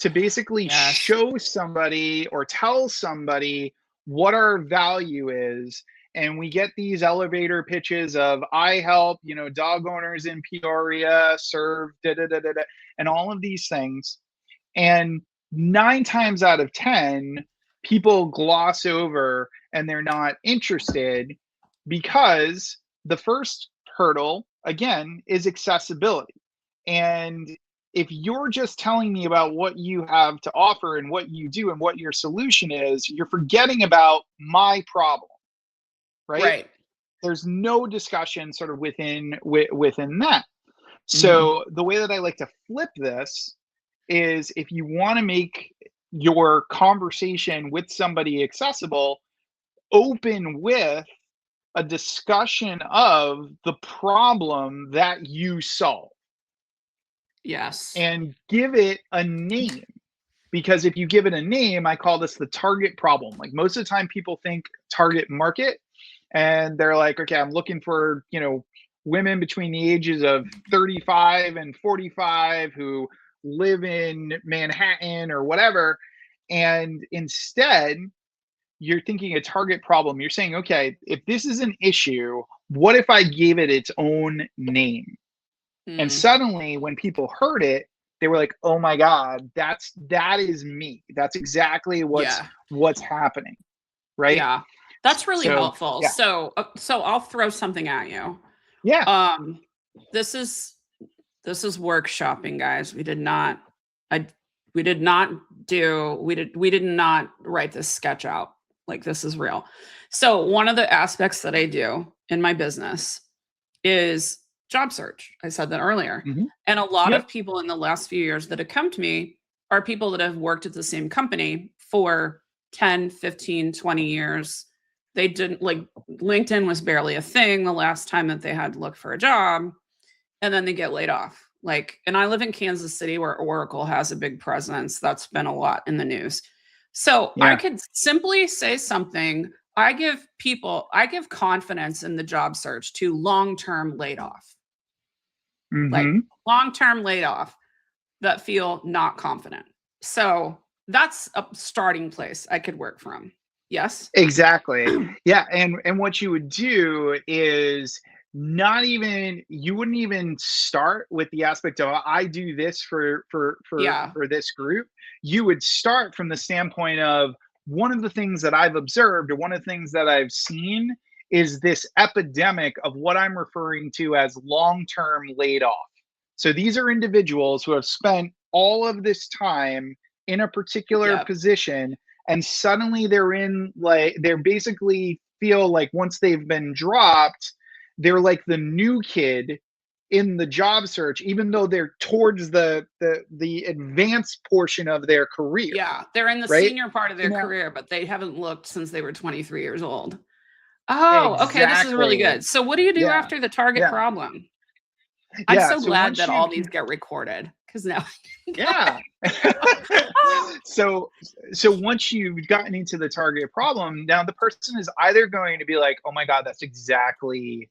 to basically show somebody or tell somebody what our value is. And we get these elevator pitches of, I help, dog owners in Peoria serve, and all of these things. And 9 times out of 10, people gloss over and they're not interested, because the first hurdle, again, is accessibility. And if you're just telling me about what you have to offer and what you do and what your solution is, you're forgetting about my problem, right? There's no discussion sort of within that. So the way that I like to flip this is, if you want to make your conversation with somebody accessible, open with a discussion of the problem that you solve. Yes. And give it a name. Because if you give it a name, I call this the target problem. Like, most of the time people think target market, and they're like, okay, I'm looking for, women between the ages of 35 and 45 who live in Manhattan or whatever. And instead, you're thinking a target problem. You're saying, okay, if this is an issue, what if I gave it its own name? And suddenly when people heard it, they were like, oh my God, that is me. That's exactly what's happening. Right. Yeah. That's really helpful. Yeah. So I'll throw something at you. Yeah. This is workshopping, guys. We did not write this sketch out. Like, this is real. So one of the aspects that I do in my business is job search. I said that earlier. And a lot of people in the last few years that have come to me are people that have worked at the same company for 10, 15, 20 years. They didn't, like, LinkedIn was barely a thing the last time that they had to look for a job, and then they get laid off. Like, and I live in Kansas City, where Oracle has a big presence. That's been a lot in the news. So I could simply say something. I give confidence in the job search to long-term laid off. Like, long-term laid off that feel not confident. So that's a starting place I could work from. Yes. Exactly. Yeah. And what you would do is you wouldn't even start with the aspect of, I do this for this group. You would start from the standpoint of, one of the things that I've observed, or one of the things that I've seen, is this epidemic of what I'm referring to as long-term laid off. So these are individuals who have spent all of this time in a particular Yep. position, and suddenly they're basically feel like once they've been dropped, they're like the new kid in the job search, even though they're towards the advanced portion of their career, Yeah. They're in the right? senior part of So their now, career, but they haven't looked since they were 23 years old. Oh, okay. This is really exactly. good. So what do you do Yeah. after the target Yeah. problem? I'm Yeah. so So glad once that you all can, these get recorded because now yeah. so once you've gotten into the target problem, now the person is either going to be like, oh my God, that's exactly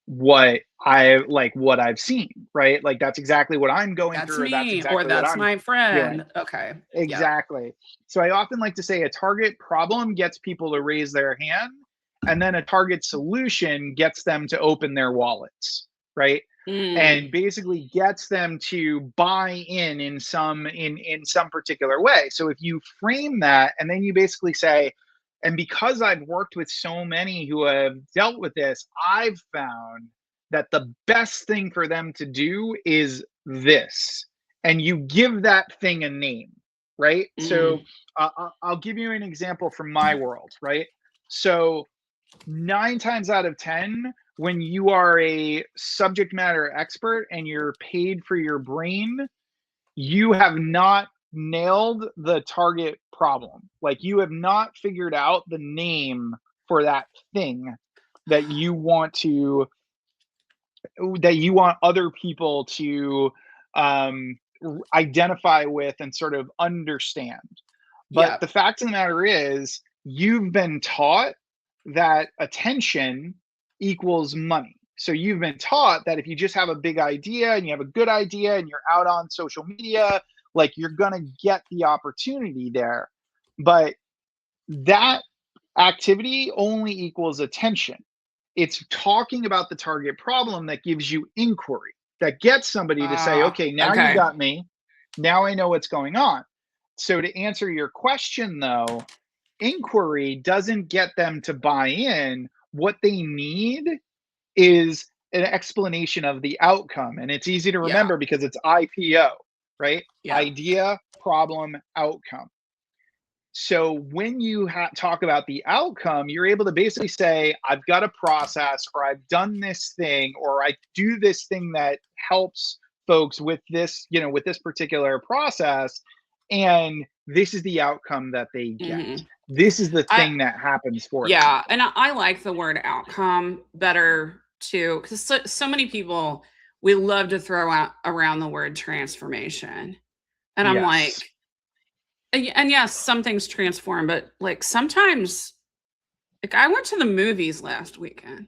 what I've seen, right? Like that's exactly what I'm going that's through, or that's me or exactly what that's I'm my doing. friend. Okay. Yep. Exactly. So I often like to say a target problem gets people to raise their hand, and then a target solution gets them to open their wallets, right? Mm, And basically gets them to buy in some particular way. So if you frame that, and then you basically say, and because I've worked with so many who have dealt with this, I've found that the best thing for them to do is this. And you give that thing a name, right? mm, So I'll give you an example from my world, right? So 9 times out of 10, when you are a subject matter expert and you're paid for your brain, you have not nailed the target problem. Like you have not figured out the name for that thing that you want to that you want other people to identify with and sort of understand. But yep. the fact of the matter is, you've been taught that attention equals money. So you've been taught that if you just have a big idea and you have a good idea and you're out on social media, like you're going to get the opportunity there. But that activity only equals attention. It's talking about the target problem that gives you inquiry, that gets somebody to say, okay, now you Okay. got me. Now I know what's going on. So to answer your question though, inquiry doesn't get them to buy in. What they need is an explanation of the outcome. And it's easy to Yeah. remember because it's IPO, right? Yeah. Idea, problem, outcome. So when you talk about the outcome, you're able to basically say, I've got a process, or I've done this thing, or I do this thing that helps folks with this, with this particular process. And this is the outcome that they get. Hmm. This is the I thing that happens for them. Yeah, and I like the word outcome better too, because so many people we love to throw out around the word transformation, and I'm Yes. like, and yes, some things transform, but like sometimes, like I went to the movies last weekend.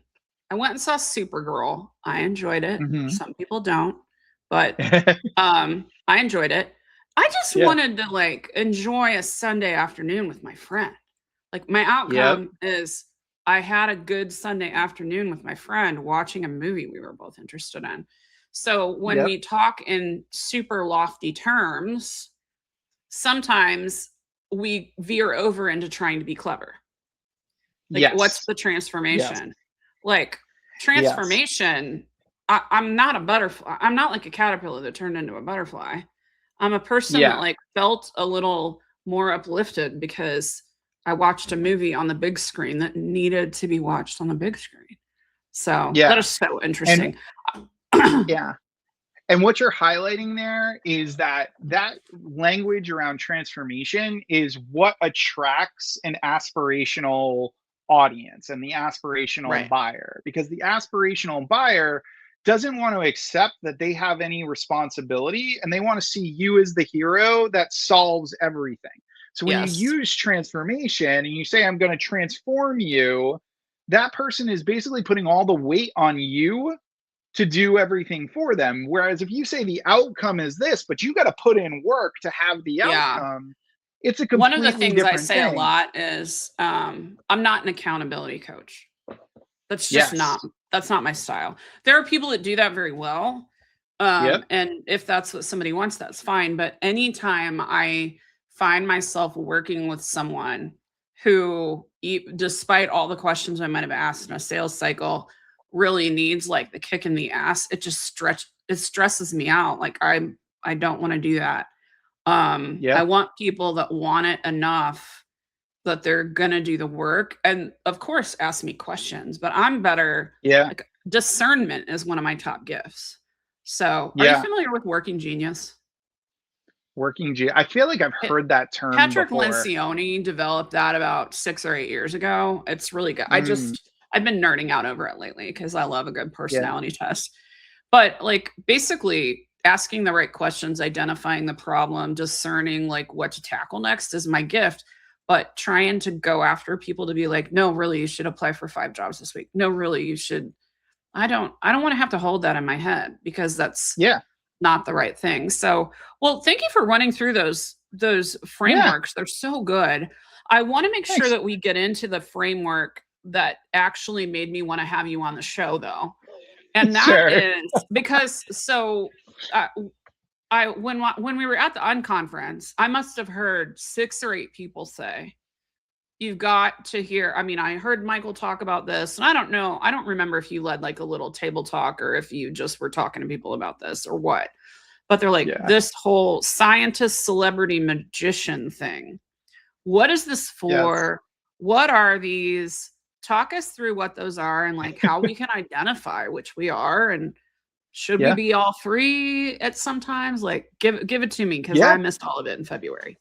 I went and saw Supergirl. I enjoyed it. Hmm. Some people don't, but I enjoyed it. I just Yeah. wanted to like enjoy a Sunday afternoon with my friend. Like my Yep. outcome is I had a good Sunday afternoon with my friend watching a movie we were both interested in. So when Yep. we talk in super lofty terms, sometimes we veer over into trying to be clever. Like, what's Yes. the Yes. transformation? Like, Yes. transformation, I'm not a butterfly. I'm not like a caterpillar that turned into a butterfly. I'm a person that Yeah. like felt a little more uplifted because I watched a movie on the big screen that needed to be watched on the big screen. So that Yeah. is so And interesting. yeah. And what you're highlighting there is that language around transformation is what attracts an aspirational audience and the aspirational Right. buyer, because the aspirational buyer doesn't want to accept that they have any responsibility, and they want to see you as the hero that solves everything. So when you Yes. use transformation and you say, I'm going to transform you, that person is basically putting all the weight on you to do everything for them. Whereas if you say the outcome is this, but you got to put in work to have the Yeah. outcome, it's a One of the completely things I different say a thing. lot is I'm not an accountability coach. That's just not Yes. that's not my style. There are people that do that very well. Yep. And if that's what somebody wants, that's fine. But anytime I find myself working with someone who, despite all the questions I might have asked in a sales cycle, really needs like the kick in the ass. It stresses me out. Like I don't want to do that. I Yeah. want people that want it enough that they're gonna do the work, and of course ask me questions, but I'm better. Yeah. Like discernment is one of my top gifts. So are you Yeah. familiar with working genius? I feel like I've heard that term Patrick before. Lencioni developed that about 6 or 8 years ago. It's really good. Mm, I've been nerding out over it lately because I love a good yeah. personality test. But like basically asking the right questions, identifying the problem, discerning like what to tackle next is my gift. But trying to go after people to be like, no, really, you should apply for 5 jobs this week. No, really, you should. I don't want to have to hold that in my head because that's Yeah. not the right thing. So, well, thank you for running through those Yeah. frameworks. They're so good. I want to make sure Thanks. that we get into the framework that actually made me want to have you on the show though. And that Sure. is because uh, I when we were at the unconference, I must have heard 6 or 8 people say, "You've got to hear." I mean, I heard Michael talk about this, and I don't know. I don't remember if you led like a little table talk or if you just were talking to people about this or what. But they're like, Yeah. this whole scientist, celebrity, magician thing. What is this Yes. for? What are these? Talk us through what those are and like how we can identify which we are and should we Yeah. be all 3 at sometimes? Like give it to me because Yeah. I missed all of it in February.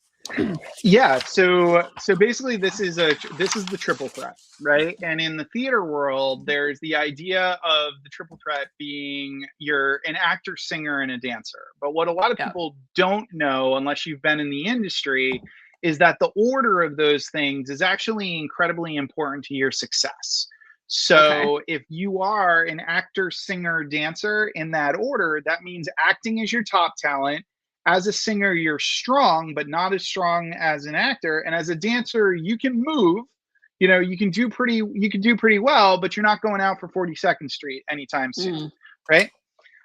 Yeah. So basically this is the triple threat, right? And in the theater world, there's the idea of the triple threat being you're an actor, singer, and a dancer. But what a lot of Yeah. people don't know, unless you've been in the industry, is that the order of those things is actually incredibly important to your success. Okay. So if you are an actor, singer, dancer in that order, that means acting is your top talent. As a singer, you're strong, but not as strong as an actor. And as a dancer, you can move. You can do pretty well, but you're not going out for 42nd Street anytime soon, Mm, right?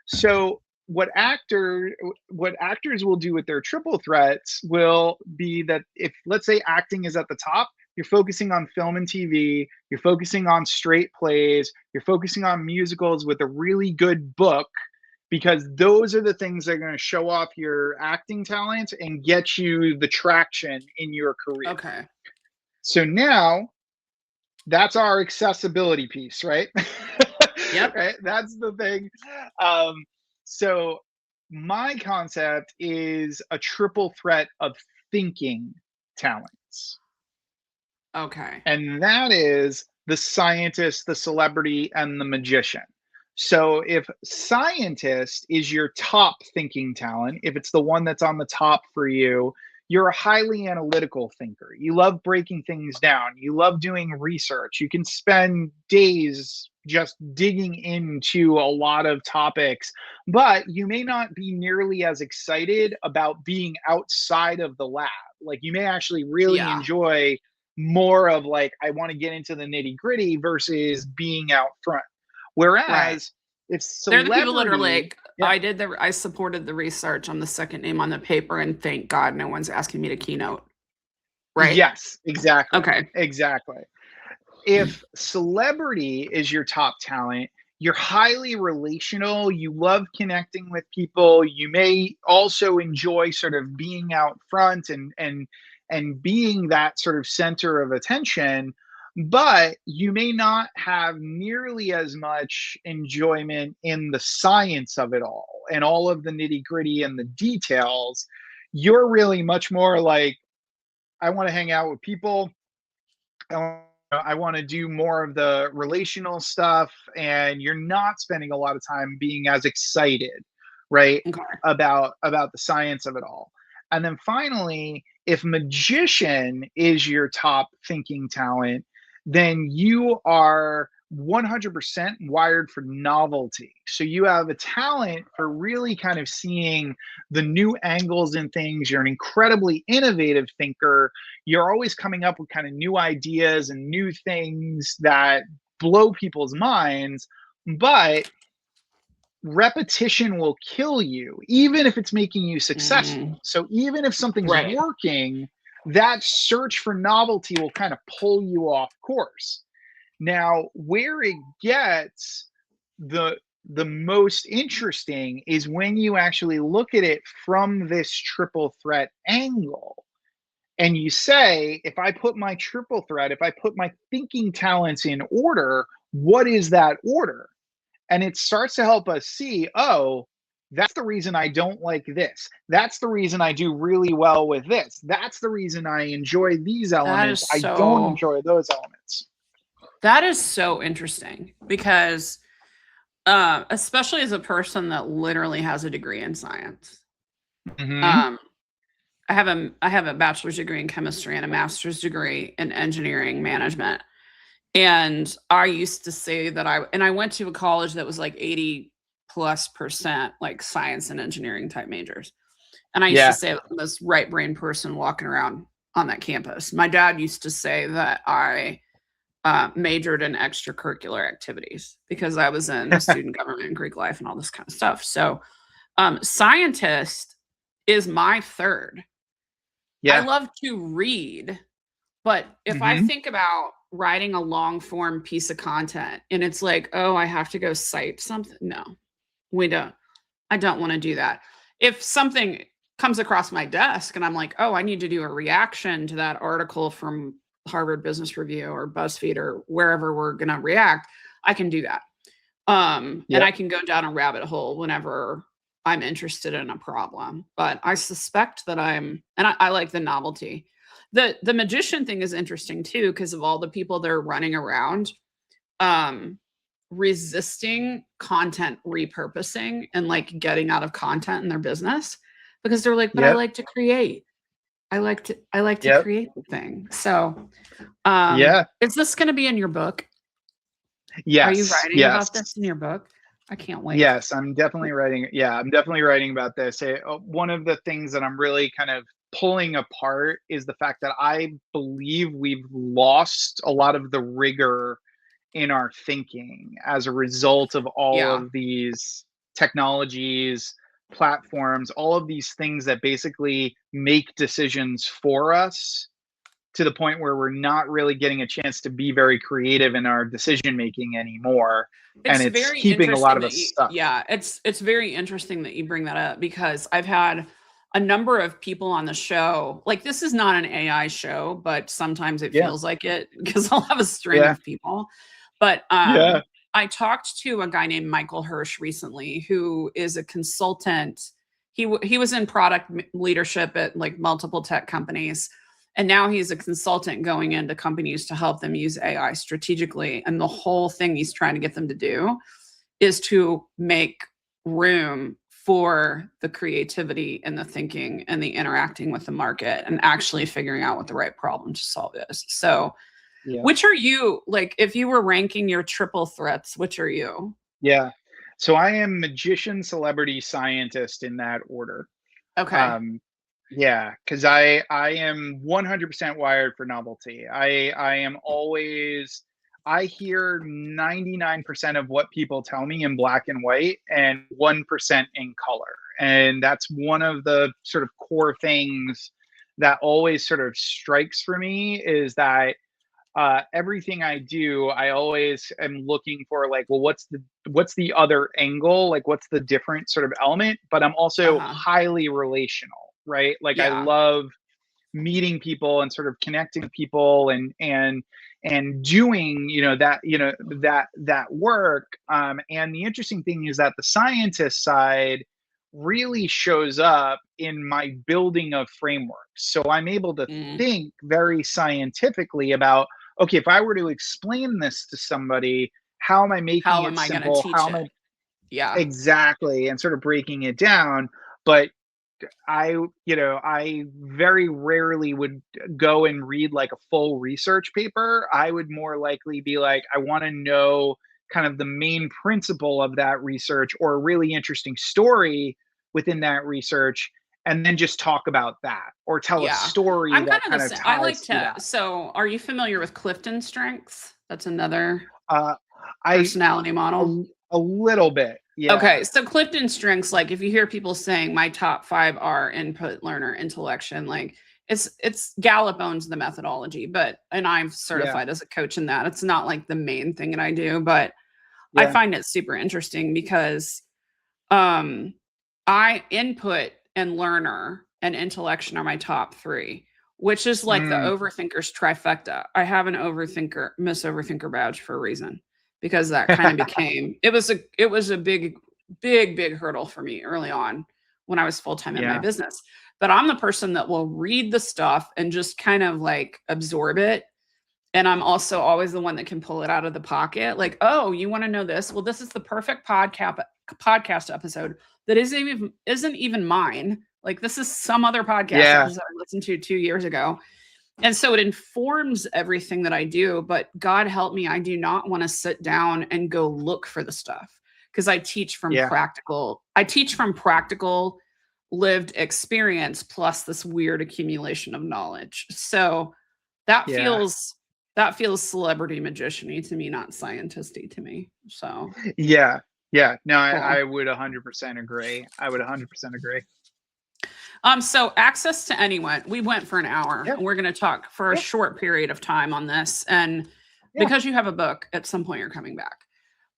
So what actors will do with their triple threats will be that if let's say acting is at the top, you're focusing on film and TV, you're focusing on straight plays, you're focusing on musicals with a really good book, because those are the things that are going to show off your acting talent and get you the traction in your career. okay. So now that's our accessibility piece, right? Yep. Right, that's the thing. um, so my concept is a triple threat of thinking talents, Okay. and that is the scientist, the celebrity, and the magician. So if scientist is your top thinking talent, if it's the one that's on the top for you, you're a highly analytical thinker. You love breaking things down. You love doing research. You can spend days just digging into a lot of topics, but you may not be nearly as excited about being outside of the lab. Like you may actually really Yeah. enjoy more of like, I want to get into the nitty gritty versus being out front. Right. Whereas if They're the people that are celebrity, like, yeah, I supported the research on the second name on the paper, and thank God no one's asking me to keynote. Right? yes, exactly, Okay. exactly. If celebrity is your top talent, you're highly relational, you love connecting with people, you may also enjoy sort of being out front and being that sort of center of attention, but you may not have nearly as much enjoyment in the science of it all and all of the nitty-gritty and the details. You're really much more like, I want to hang out with people. I want to do more of the relational stuff, and you're not spending a lot of time being as excited, right, Okay. about the science of it all. And then finally, if magician is your top thinking talent, then you are 100% wired for novelty. So you have a talent for really kind of seeing the new angles in things. You're an incredibly innovative thinker. You're always coming up with kind of new ideas and new things that blow people's minds, but repetition will kill you even if it's making you Mm, successful. So even if something's right. working, that search for novelty will kind of pull you off course. Now, where it gets the the most interesting is when you actually look at it from this triple threat angle and you say, if I put my triple threat, if I put my thinking talents in order, what is that order? And it starts to help us see, oh, that's the reason I don't like this. That's the reason I do really well with this. That's the reason I enjoy these That elements. is I don't so enjoy those elements. that is so interesting because especially as a person that literally has a degree in science. Hmm. Um, I have a bachelor's degree in chemistry and a master's degree in engineering management. And I used to say that I went to a college that was like 80+% like science and engineering type majors. And I used to Yeah. say I'm this right brain person walking around on that campus. My dad used to say that I majored in extracurricular activities because I was in student government and Greek life and all this kind of stuff. So, scientist is my third. I Yeah. love to read, but if I Hmm. think about writing a long form piece of content and it's like, oh, I have to go cite something. No, we don't. I don't want to do that. If something comes across my desk and I'm like, oh, I need to do a reaction to that article from Harvard Business Review or BuzzFeed or wherever we're going to react, I can do that. And Yeah. I can go down a rabbit hole whenever I'm interested in a problem. But I suspect that I like the novelty. The magician thing is interesting too, because of all the people that are running around um resisting content repurposing and like getting out of content in their business because they're like, but I Yep. like to create. I like to Yep. create the thing. So Yeah. is this gonna be in your book? Are you Yes. writing Yes. about this in your book? I can't wait. Yes. I'm definitely writing. Yeah. I'm definitely writing about this. One of the things that I'm really kind of pulling apart is the fact that I believe we've lost a lot of the rigor in our thinking as a result of all Yeah. of these technologies, platforms, all of these things that basically make decisions for us to the point where we're not really getting a chance to be very creative in our decision making anymore. And It's it's very keeping a lot interesting of that us you stuck. yeah, it's very interesting that you bring that up because I've had a number of people on the show. Like this is not an AI show, but sometimes it Yeah. feels like it because I'll have a string Yeah. of people. But Yeah. I talked to a guy named Michael Hirsch recently who is a consultant. He was in product leadership at like multiple tech companies. And now he's a consultant going into companies to help them use AI strategically. And the whole thing he's trying to get them to do is to make room for the creativity and the thinking and the interacting with the market and actually figuring out what the right problem to solve is. So, Yeah. which are you like if you were ranking your triple threats, which are you? Yeah. So I am magician, celebrity, scientist in that order. Okay. Um, yeah, because I am 100% wired for novelty. I am always I hear 99% of what people tell me in black and white and 1% in color. And that's one of the sort of core things that always sort of strikes for me is that everything I do, I always am looking for like, well, what's the other angle? Like, what's the different sort of element? But I'm also Uh-huh. highly relational, right? Like, I Yeah. love meeting people and sort of connecting with people and doing that work. And the interesting thing is that the scientist side really shows up in my building of frameworks. So I'm able to Mm. think very scientifically about, okay, if I were to explain this to somebody, how am I making How it am I going to simple? teach How am it? I Yeah. exactly and sort of breaking it down? But I very rarely would go and read like a full research paper. I would more likely be like, I want to know kind of the main principle of that research or a really interesting story within that research, and then just talk about that or tell a Yeah. story I'm kind that of the kind of same. I like ties to to that. so are you familiar with Clifton Strengths? That's another Uh, I personality model. a, a little bit, yeah, Okay, so Clifton Strengths, like if you hear people saying my top five are input, learner, intellection, like it's Gallup owns the methodology, and I'm Yeah. certified as a coach in that. It's not like the main thing that I do, but I Yeah. find it super interesting because I input and learner and intellection are my top 3, which is like the overthinker's trifecta. I have an Miss Overthinker badge for a reason, because that kind of became, it was a big hurdle for me early on when I was full-time in my business. But I'm the person that will read the stuff and just kind of like absorb it. And I'm also always the one that can pull it out of the pocket. Like, oh, you want to know this? Well, this is the perfect podcast episode that isn't even mine. Like, this is some other podcast episode I listened to 2 years ago. And so it informs everything that I do. But God help me, I do not want to sit down and go look for the stuff, because I teach from practical lived experience plus this weird accumulation of knowledge. So that feels celebrity magician-y to me, not scientisty to me. So no, cool. I would 100% agree. So access to anyone. We went for an hour, and we're going to talk for a short period of time on this. And because you have a book, at some point you're coming back.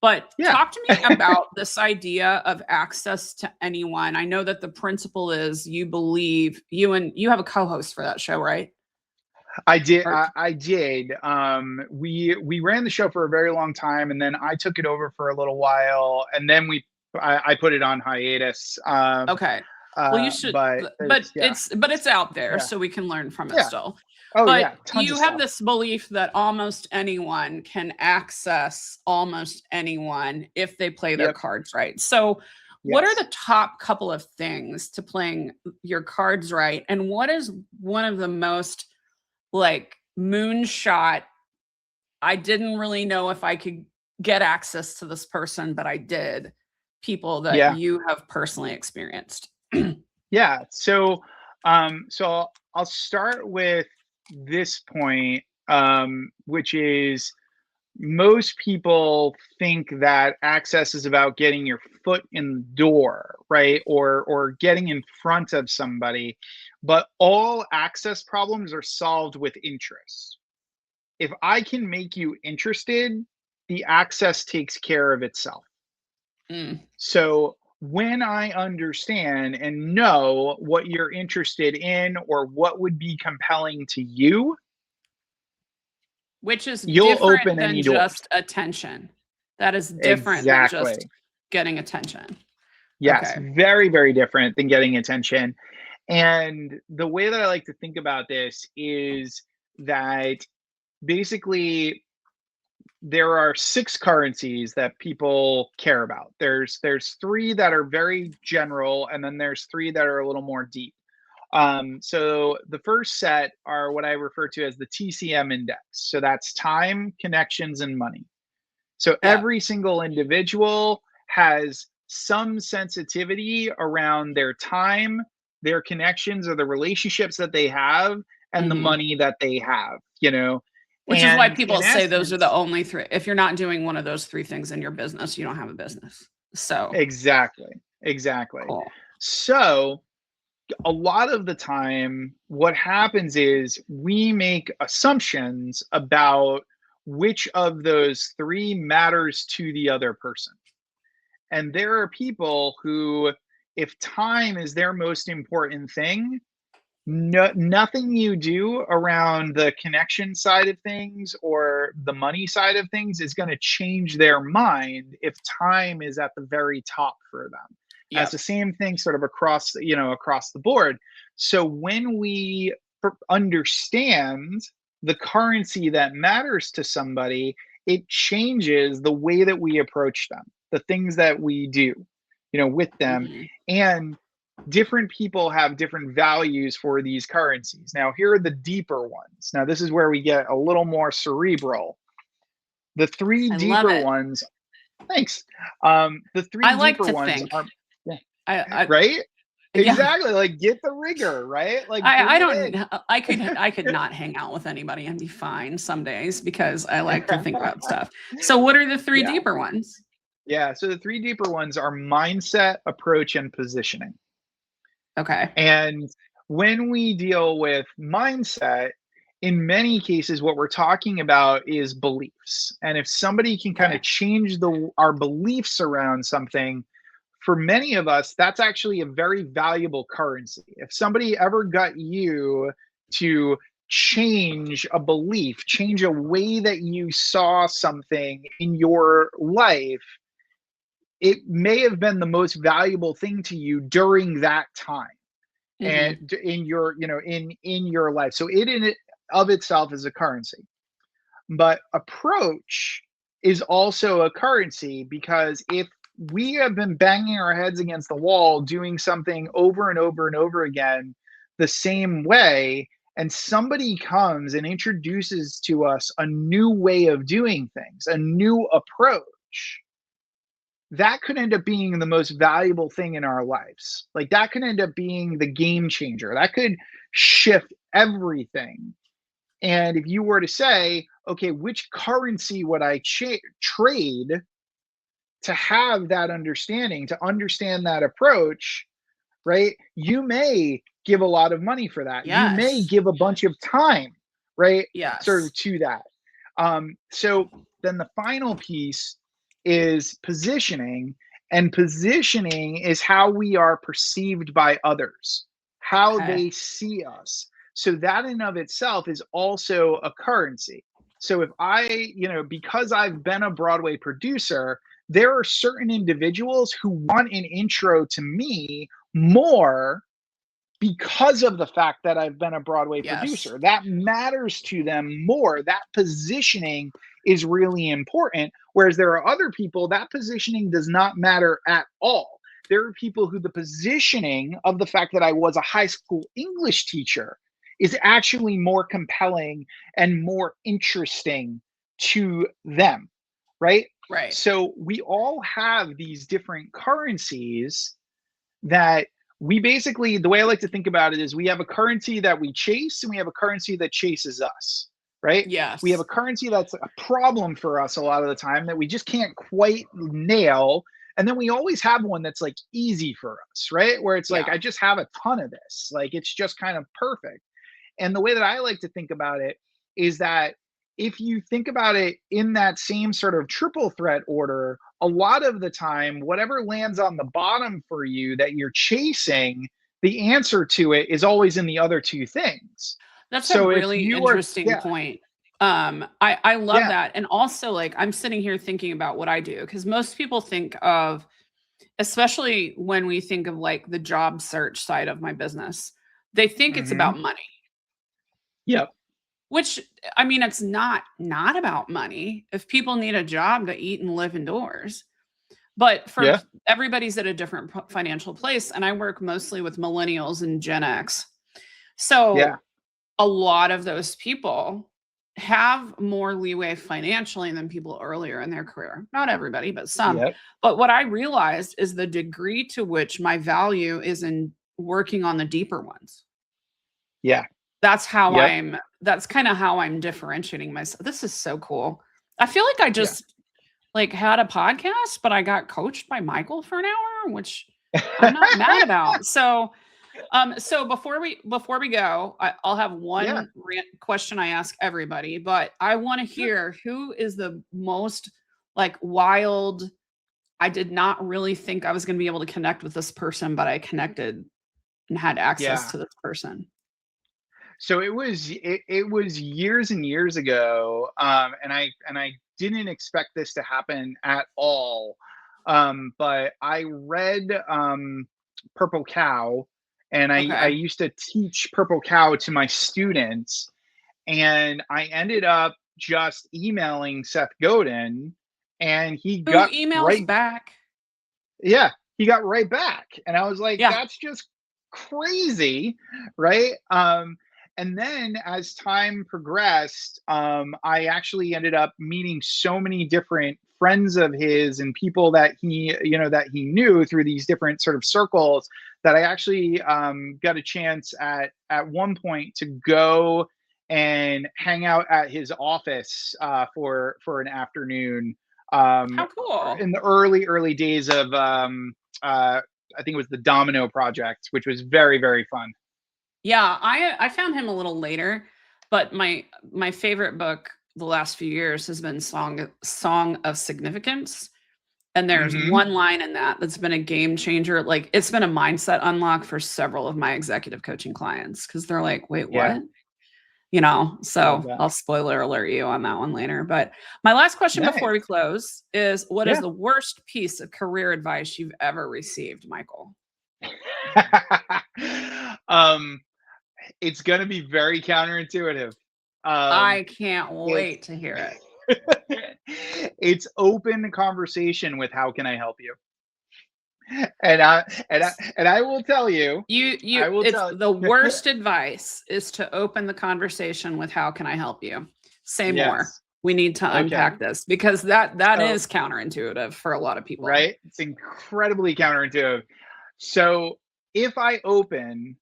But talk to me about this idea of access to anyone. I know that the principle is you believe you have a co-host for that show, right? I did. I did. We ran the show for a very long time, and then I took it over for a little while, and then I put it on hiatus. Okay. Well, you should, but it's out there, so we can learn from it still. Oh, but tons you of have stuff. this belief that almost anyone can access almost anyone if they play their cards right. So what are the top couple of things to playing your cards right? And what is one of the most like moonshot, I didn't really know if I could get access to this person, but I did, people that you have personally experienced? So I'll start with this point, which is most people think that access is about getting your foot in the door, right? Or getting in front of somebody. But all access problems are solved with interest. If I can make you interested, the access takes care of itself. So when I understand and know what you're interested in or what would be compelling to you, which is you'll different open than any door. Just attention. That is different than just getting attention. Yes, very, very different than getting attention. And the way that I like to think about this is that basically there are 6 currencies that people care about. There's 3 that are very general, and then there's 3 that are a little more deep. So the first set are what I refer to as the TCM index. So that's time, connections, and money. So every single individual has some sensitivity around their time, their connections, or the relationships that they have, and the money that they have, Which is why people say those are the only 3. If you're not doing one of those 3 things in your business, you don't have a business. So exactly. Cool. So a lot of the time, what happens is we make assumptions about which of those 3 matters to the other person. And there are people who, if time is their most important thing, nothing you do around the connection side of things or the money side of things is going to change their mind if time is at the very top for them. That's the same thing sort of across the board. So when we understand the currency that matters to somebody, it changes the way that we approach them, the things that we do, with them. And different people have different values for these currencies. Now, here are the deeper ones. Now, this is where we get a little more cerebral. The 3 deeper ones. Thanks. The 3 deeper ones are right. Exactly. Like, get the rigor, right? Like, I could not hang out with anybody and be fine some days because I like to think about stuff. So what are the 3 deeper ones? So the 3 deeper ones are mindset, approach, and positioning. Okay. And when we deal with mindset, in many cases, what we're talking about is beliefs. And if somebody can kind Okay. of change our beliefs around something, for many of us, that's actually a very valuable currency. If somebody ever got you to change a belief, change a way that you saw something in your life, it may have been the most valuable thing to you during that time and Hmm. in your, in your life. So it in it of itself is a currency. But approach is also a currency, because if we have been banging our heads against the wall doing something over and over and over again the same way, and somebody comes and introduces to us a new way of doing things, a new approach, that could end up being the most valuable thing in our lives. Like that could end up being the game changer. That could shift everything. And if you were to say, okay, which currency would I trade to have that understanding, to understand that approach, right? You may give a lot of money for that. You may Yes. give a bunch of time, right? Sort Yes. of to that. So then the final piece is positioning, and positioning is how we are perceived by others, how Okay. they see us. So that in of itself is also a currency. So if I, because I've been a Broadway producer, there are certain individuals who want an intro to me more because of the fact that I've been a Broadway Yes. producer. That matters to them more. That positioning is really important. Whereas there are other people that positioning does not matter at all. There are people who the positioning of the fact that I was a high school English teacher is actually more compelling and more interesting to them, right? Right. So we all have these different currencies that we basically, the way I like to think about it is, we have a currency that we chase and we have a currency that chases us, right? We have Yes. a currency that's a problem for us a lot of the time that we just can't quite nail. And then we always have one that's like easy for us, right? Where it's like, Yeah. I just have a ton of this. Like it's just kind of perfect. And the way that I like to think about it is that if you think about it in that same sort of triple threat order, a lot of the time, whatever lands on the bottom for you that you're chasing, the answer to it is always in the other two things. That's a So if really you are, interesting yeah, point. I love yeah, that. And also like I'm sitting here thinking about what I do because most people think of, especially when we think of like the job search side of my business, they think it's mm-hmm, about money, yep, which I mean it's not about money. If people need a job to eat and live indoors. But for yeah, everybody's at a different financial place and I work mostly with millennials and Gen X. So yeah, a lot of those people have more leeway financially than people earlier in their career. Not everybody, but some. yep, But what I realized is the degree to which my value is in working on the deeper ones. yeah, That's how yep, that's kind of how I'm differentiating myself. This is so cool. I feel like I yeah. just like had a podcast, but I got coached by Michael for an hour, which I'm not mad about. So before we go, I'll have Yeah. one question I ask everybody, but I want to Sure. hear who is the most like wild. I did not really think I was going to be able to connect with this person, but I connected and had access Yeah. to this person. So it was years and years ago, and I didn't expect this to happen at all. But I read Purple Cow, and I Okay. used to teach Purple Cow to my students, and I ended up just emailing Seth Godin, and he Who got emails right, back? yeah, he got right back, and I was like, Yeah. that's just crazy, right? And then as time progressed, I actually ended up meeting so many different friends of his and people that that he knew through these different sort of circles, that I actually got a chance at one point to go and hang out at his office for an afternoon, How cool. in the early days of I think it was the Domino Project, which was very, very fun. Yeah, I found him a little later, but my favorite book the last few years has been Song of Significance. And there's Mm-hmm. one line in that that's been a game changer. Like it's been a mindset unlock for several of my executive coaching clients because they're like, wait, Yeah, what? You know, love so that. I'll spoiler alert you on that one later. But my last question before we Nice. close is what is Yeah. the worst piece of career advice you've ever received, Michael? um, it's going to be very counterintuitive. Um, I can't it's wait to hear it. it's open conversation with how can I help you? And I will tell you, I will It's tell the worst advice is to open the conversation with how can I help you? Say more. yes. We need to Okay. unpack this because that So, is counterintuitive for a lot of people. right? It's incredibly counterintuitive. So, if I open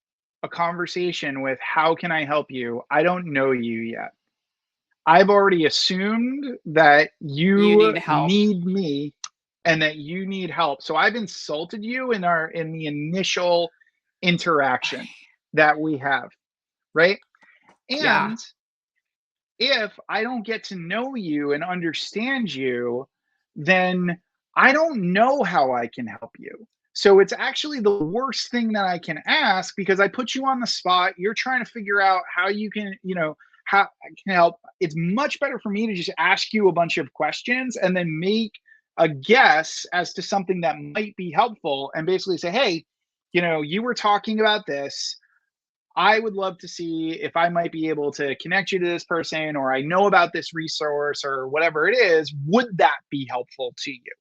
a conversation with how can I help you? I don't know you yet. I've already assumed that You you need help. need me and that you need help. So I've insulted you in the initial interaction that we have, right? Yeah. And if I don't get to know you and understand you, then I don't know how I can help you. So it's actually the worst thing that I can ask because I put you on the spot. You're trying to figure out how you can, how I can help. It's much better for me to just ask you a bunch of questions and then make a guess as to something that might be helpful and basically say, hey, you were talking about this. I would love to see if I might be able to connect you to this person, or I know about this resource, or whatever it is. Would that be helpful to you?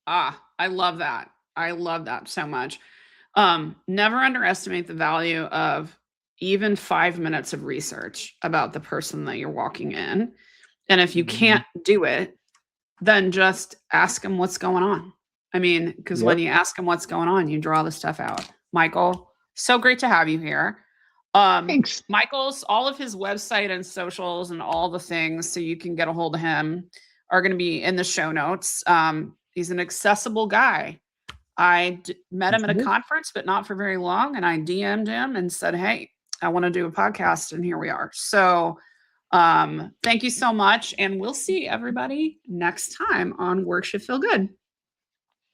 I love that. I love that so much. Never underestimate the value of even 5 minutes of research about the person that you're walking in. And if you Mhm. can't do it, then just ask them what's going on. I mean, because when Yep. you ask them what's going on, you draw the stuff out. Michael, so great to have you here. Thanks. Michael's all of his website and socials and all the things so you can get a hold of him are going to be in the show notes. He's an accessible guy. Met him at a conference, but not for very long. And I DM'd him and said, hey, I want to do a podcast. And here we are. So thank you so much. And we'll see everybody next time on Work Should Feel Good.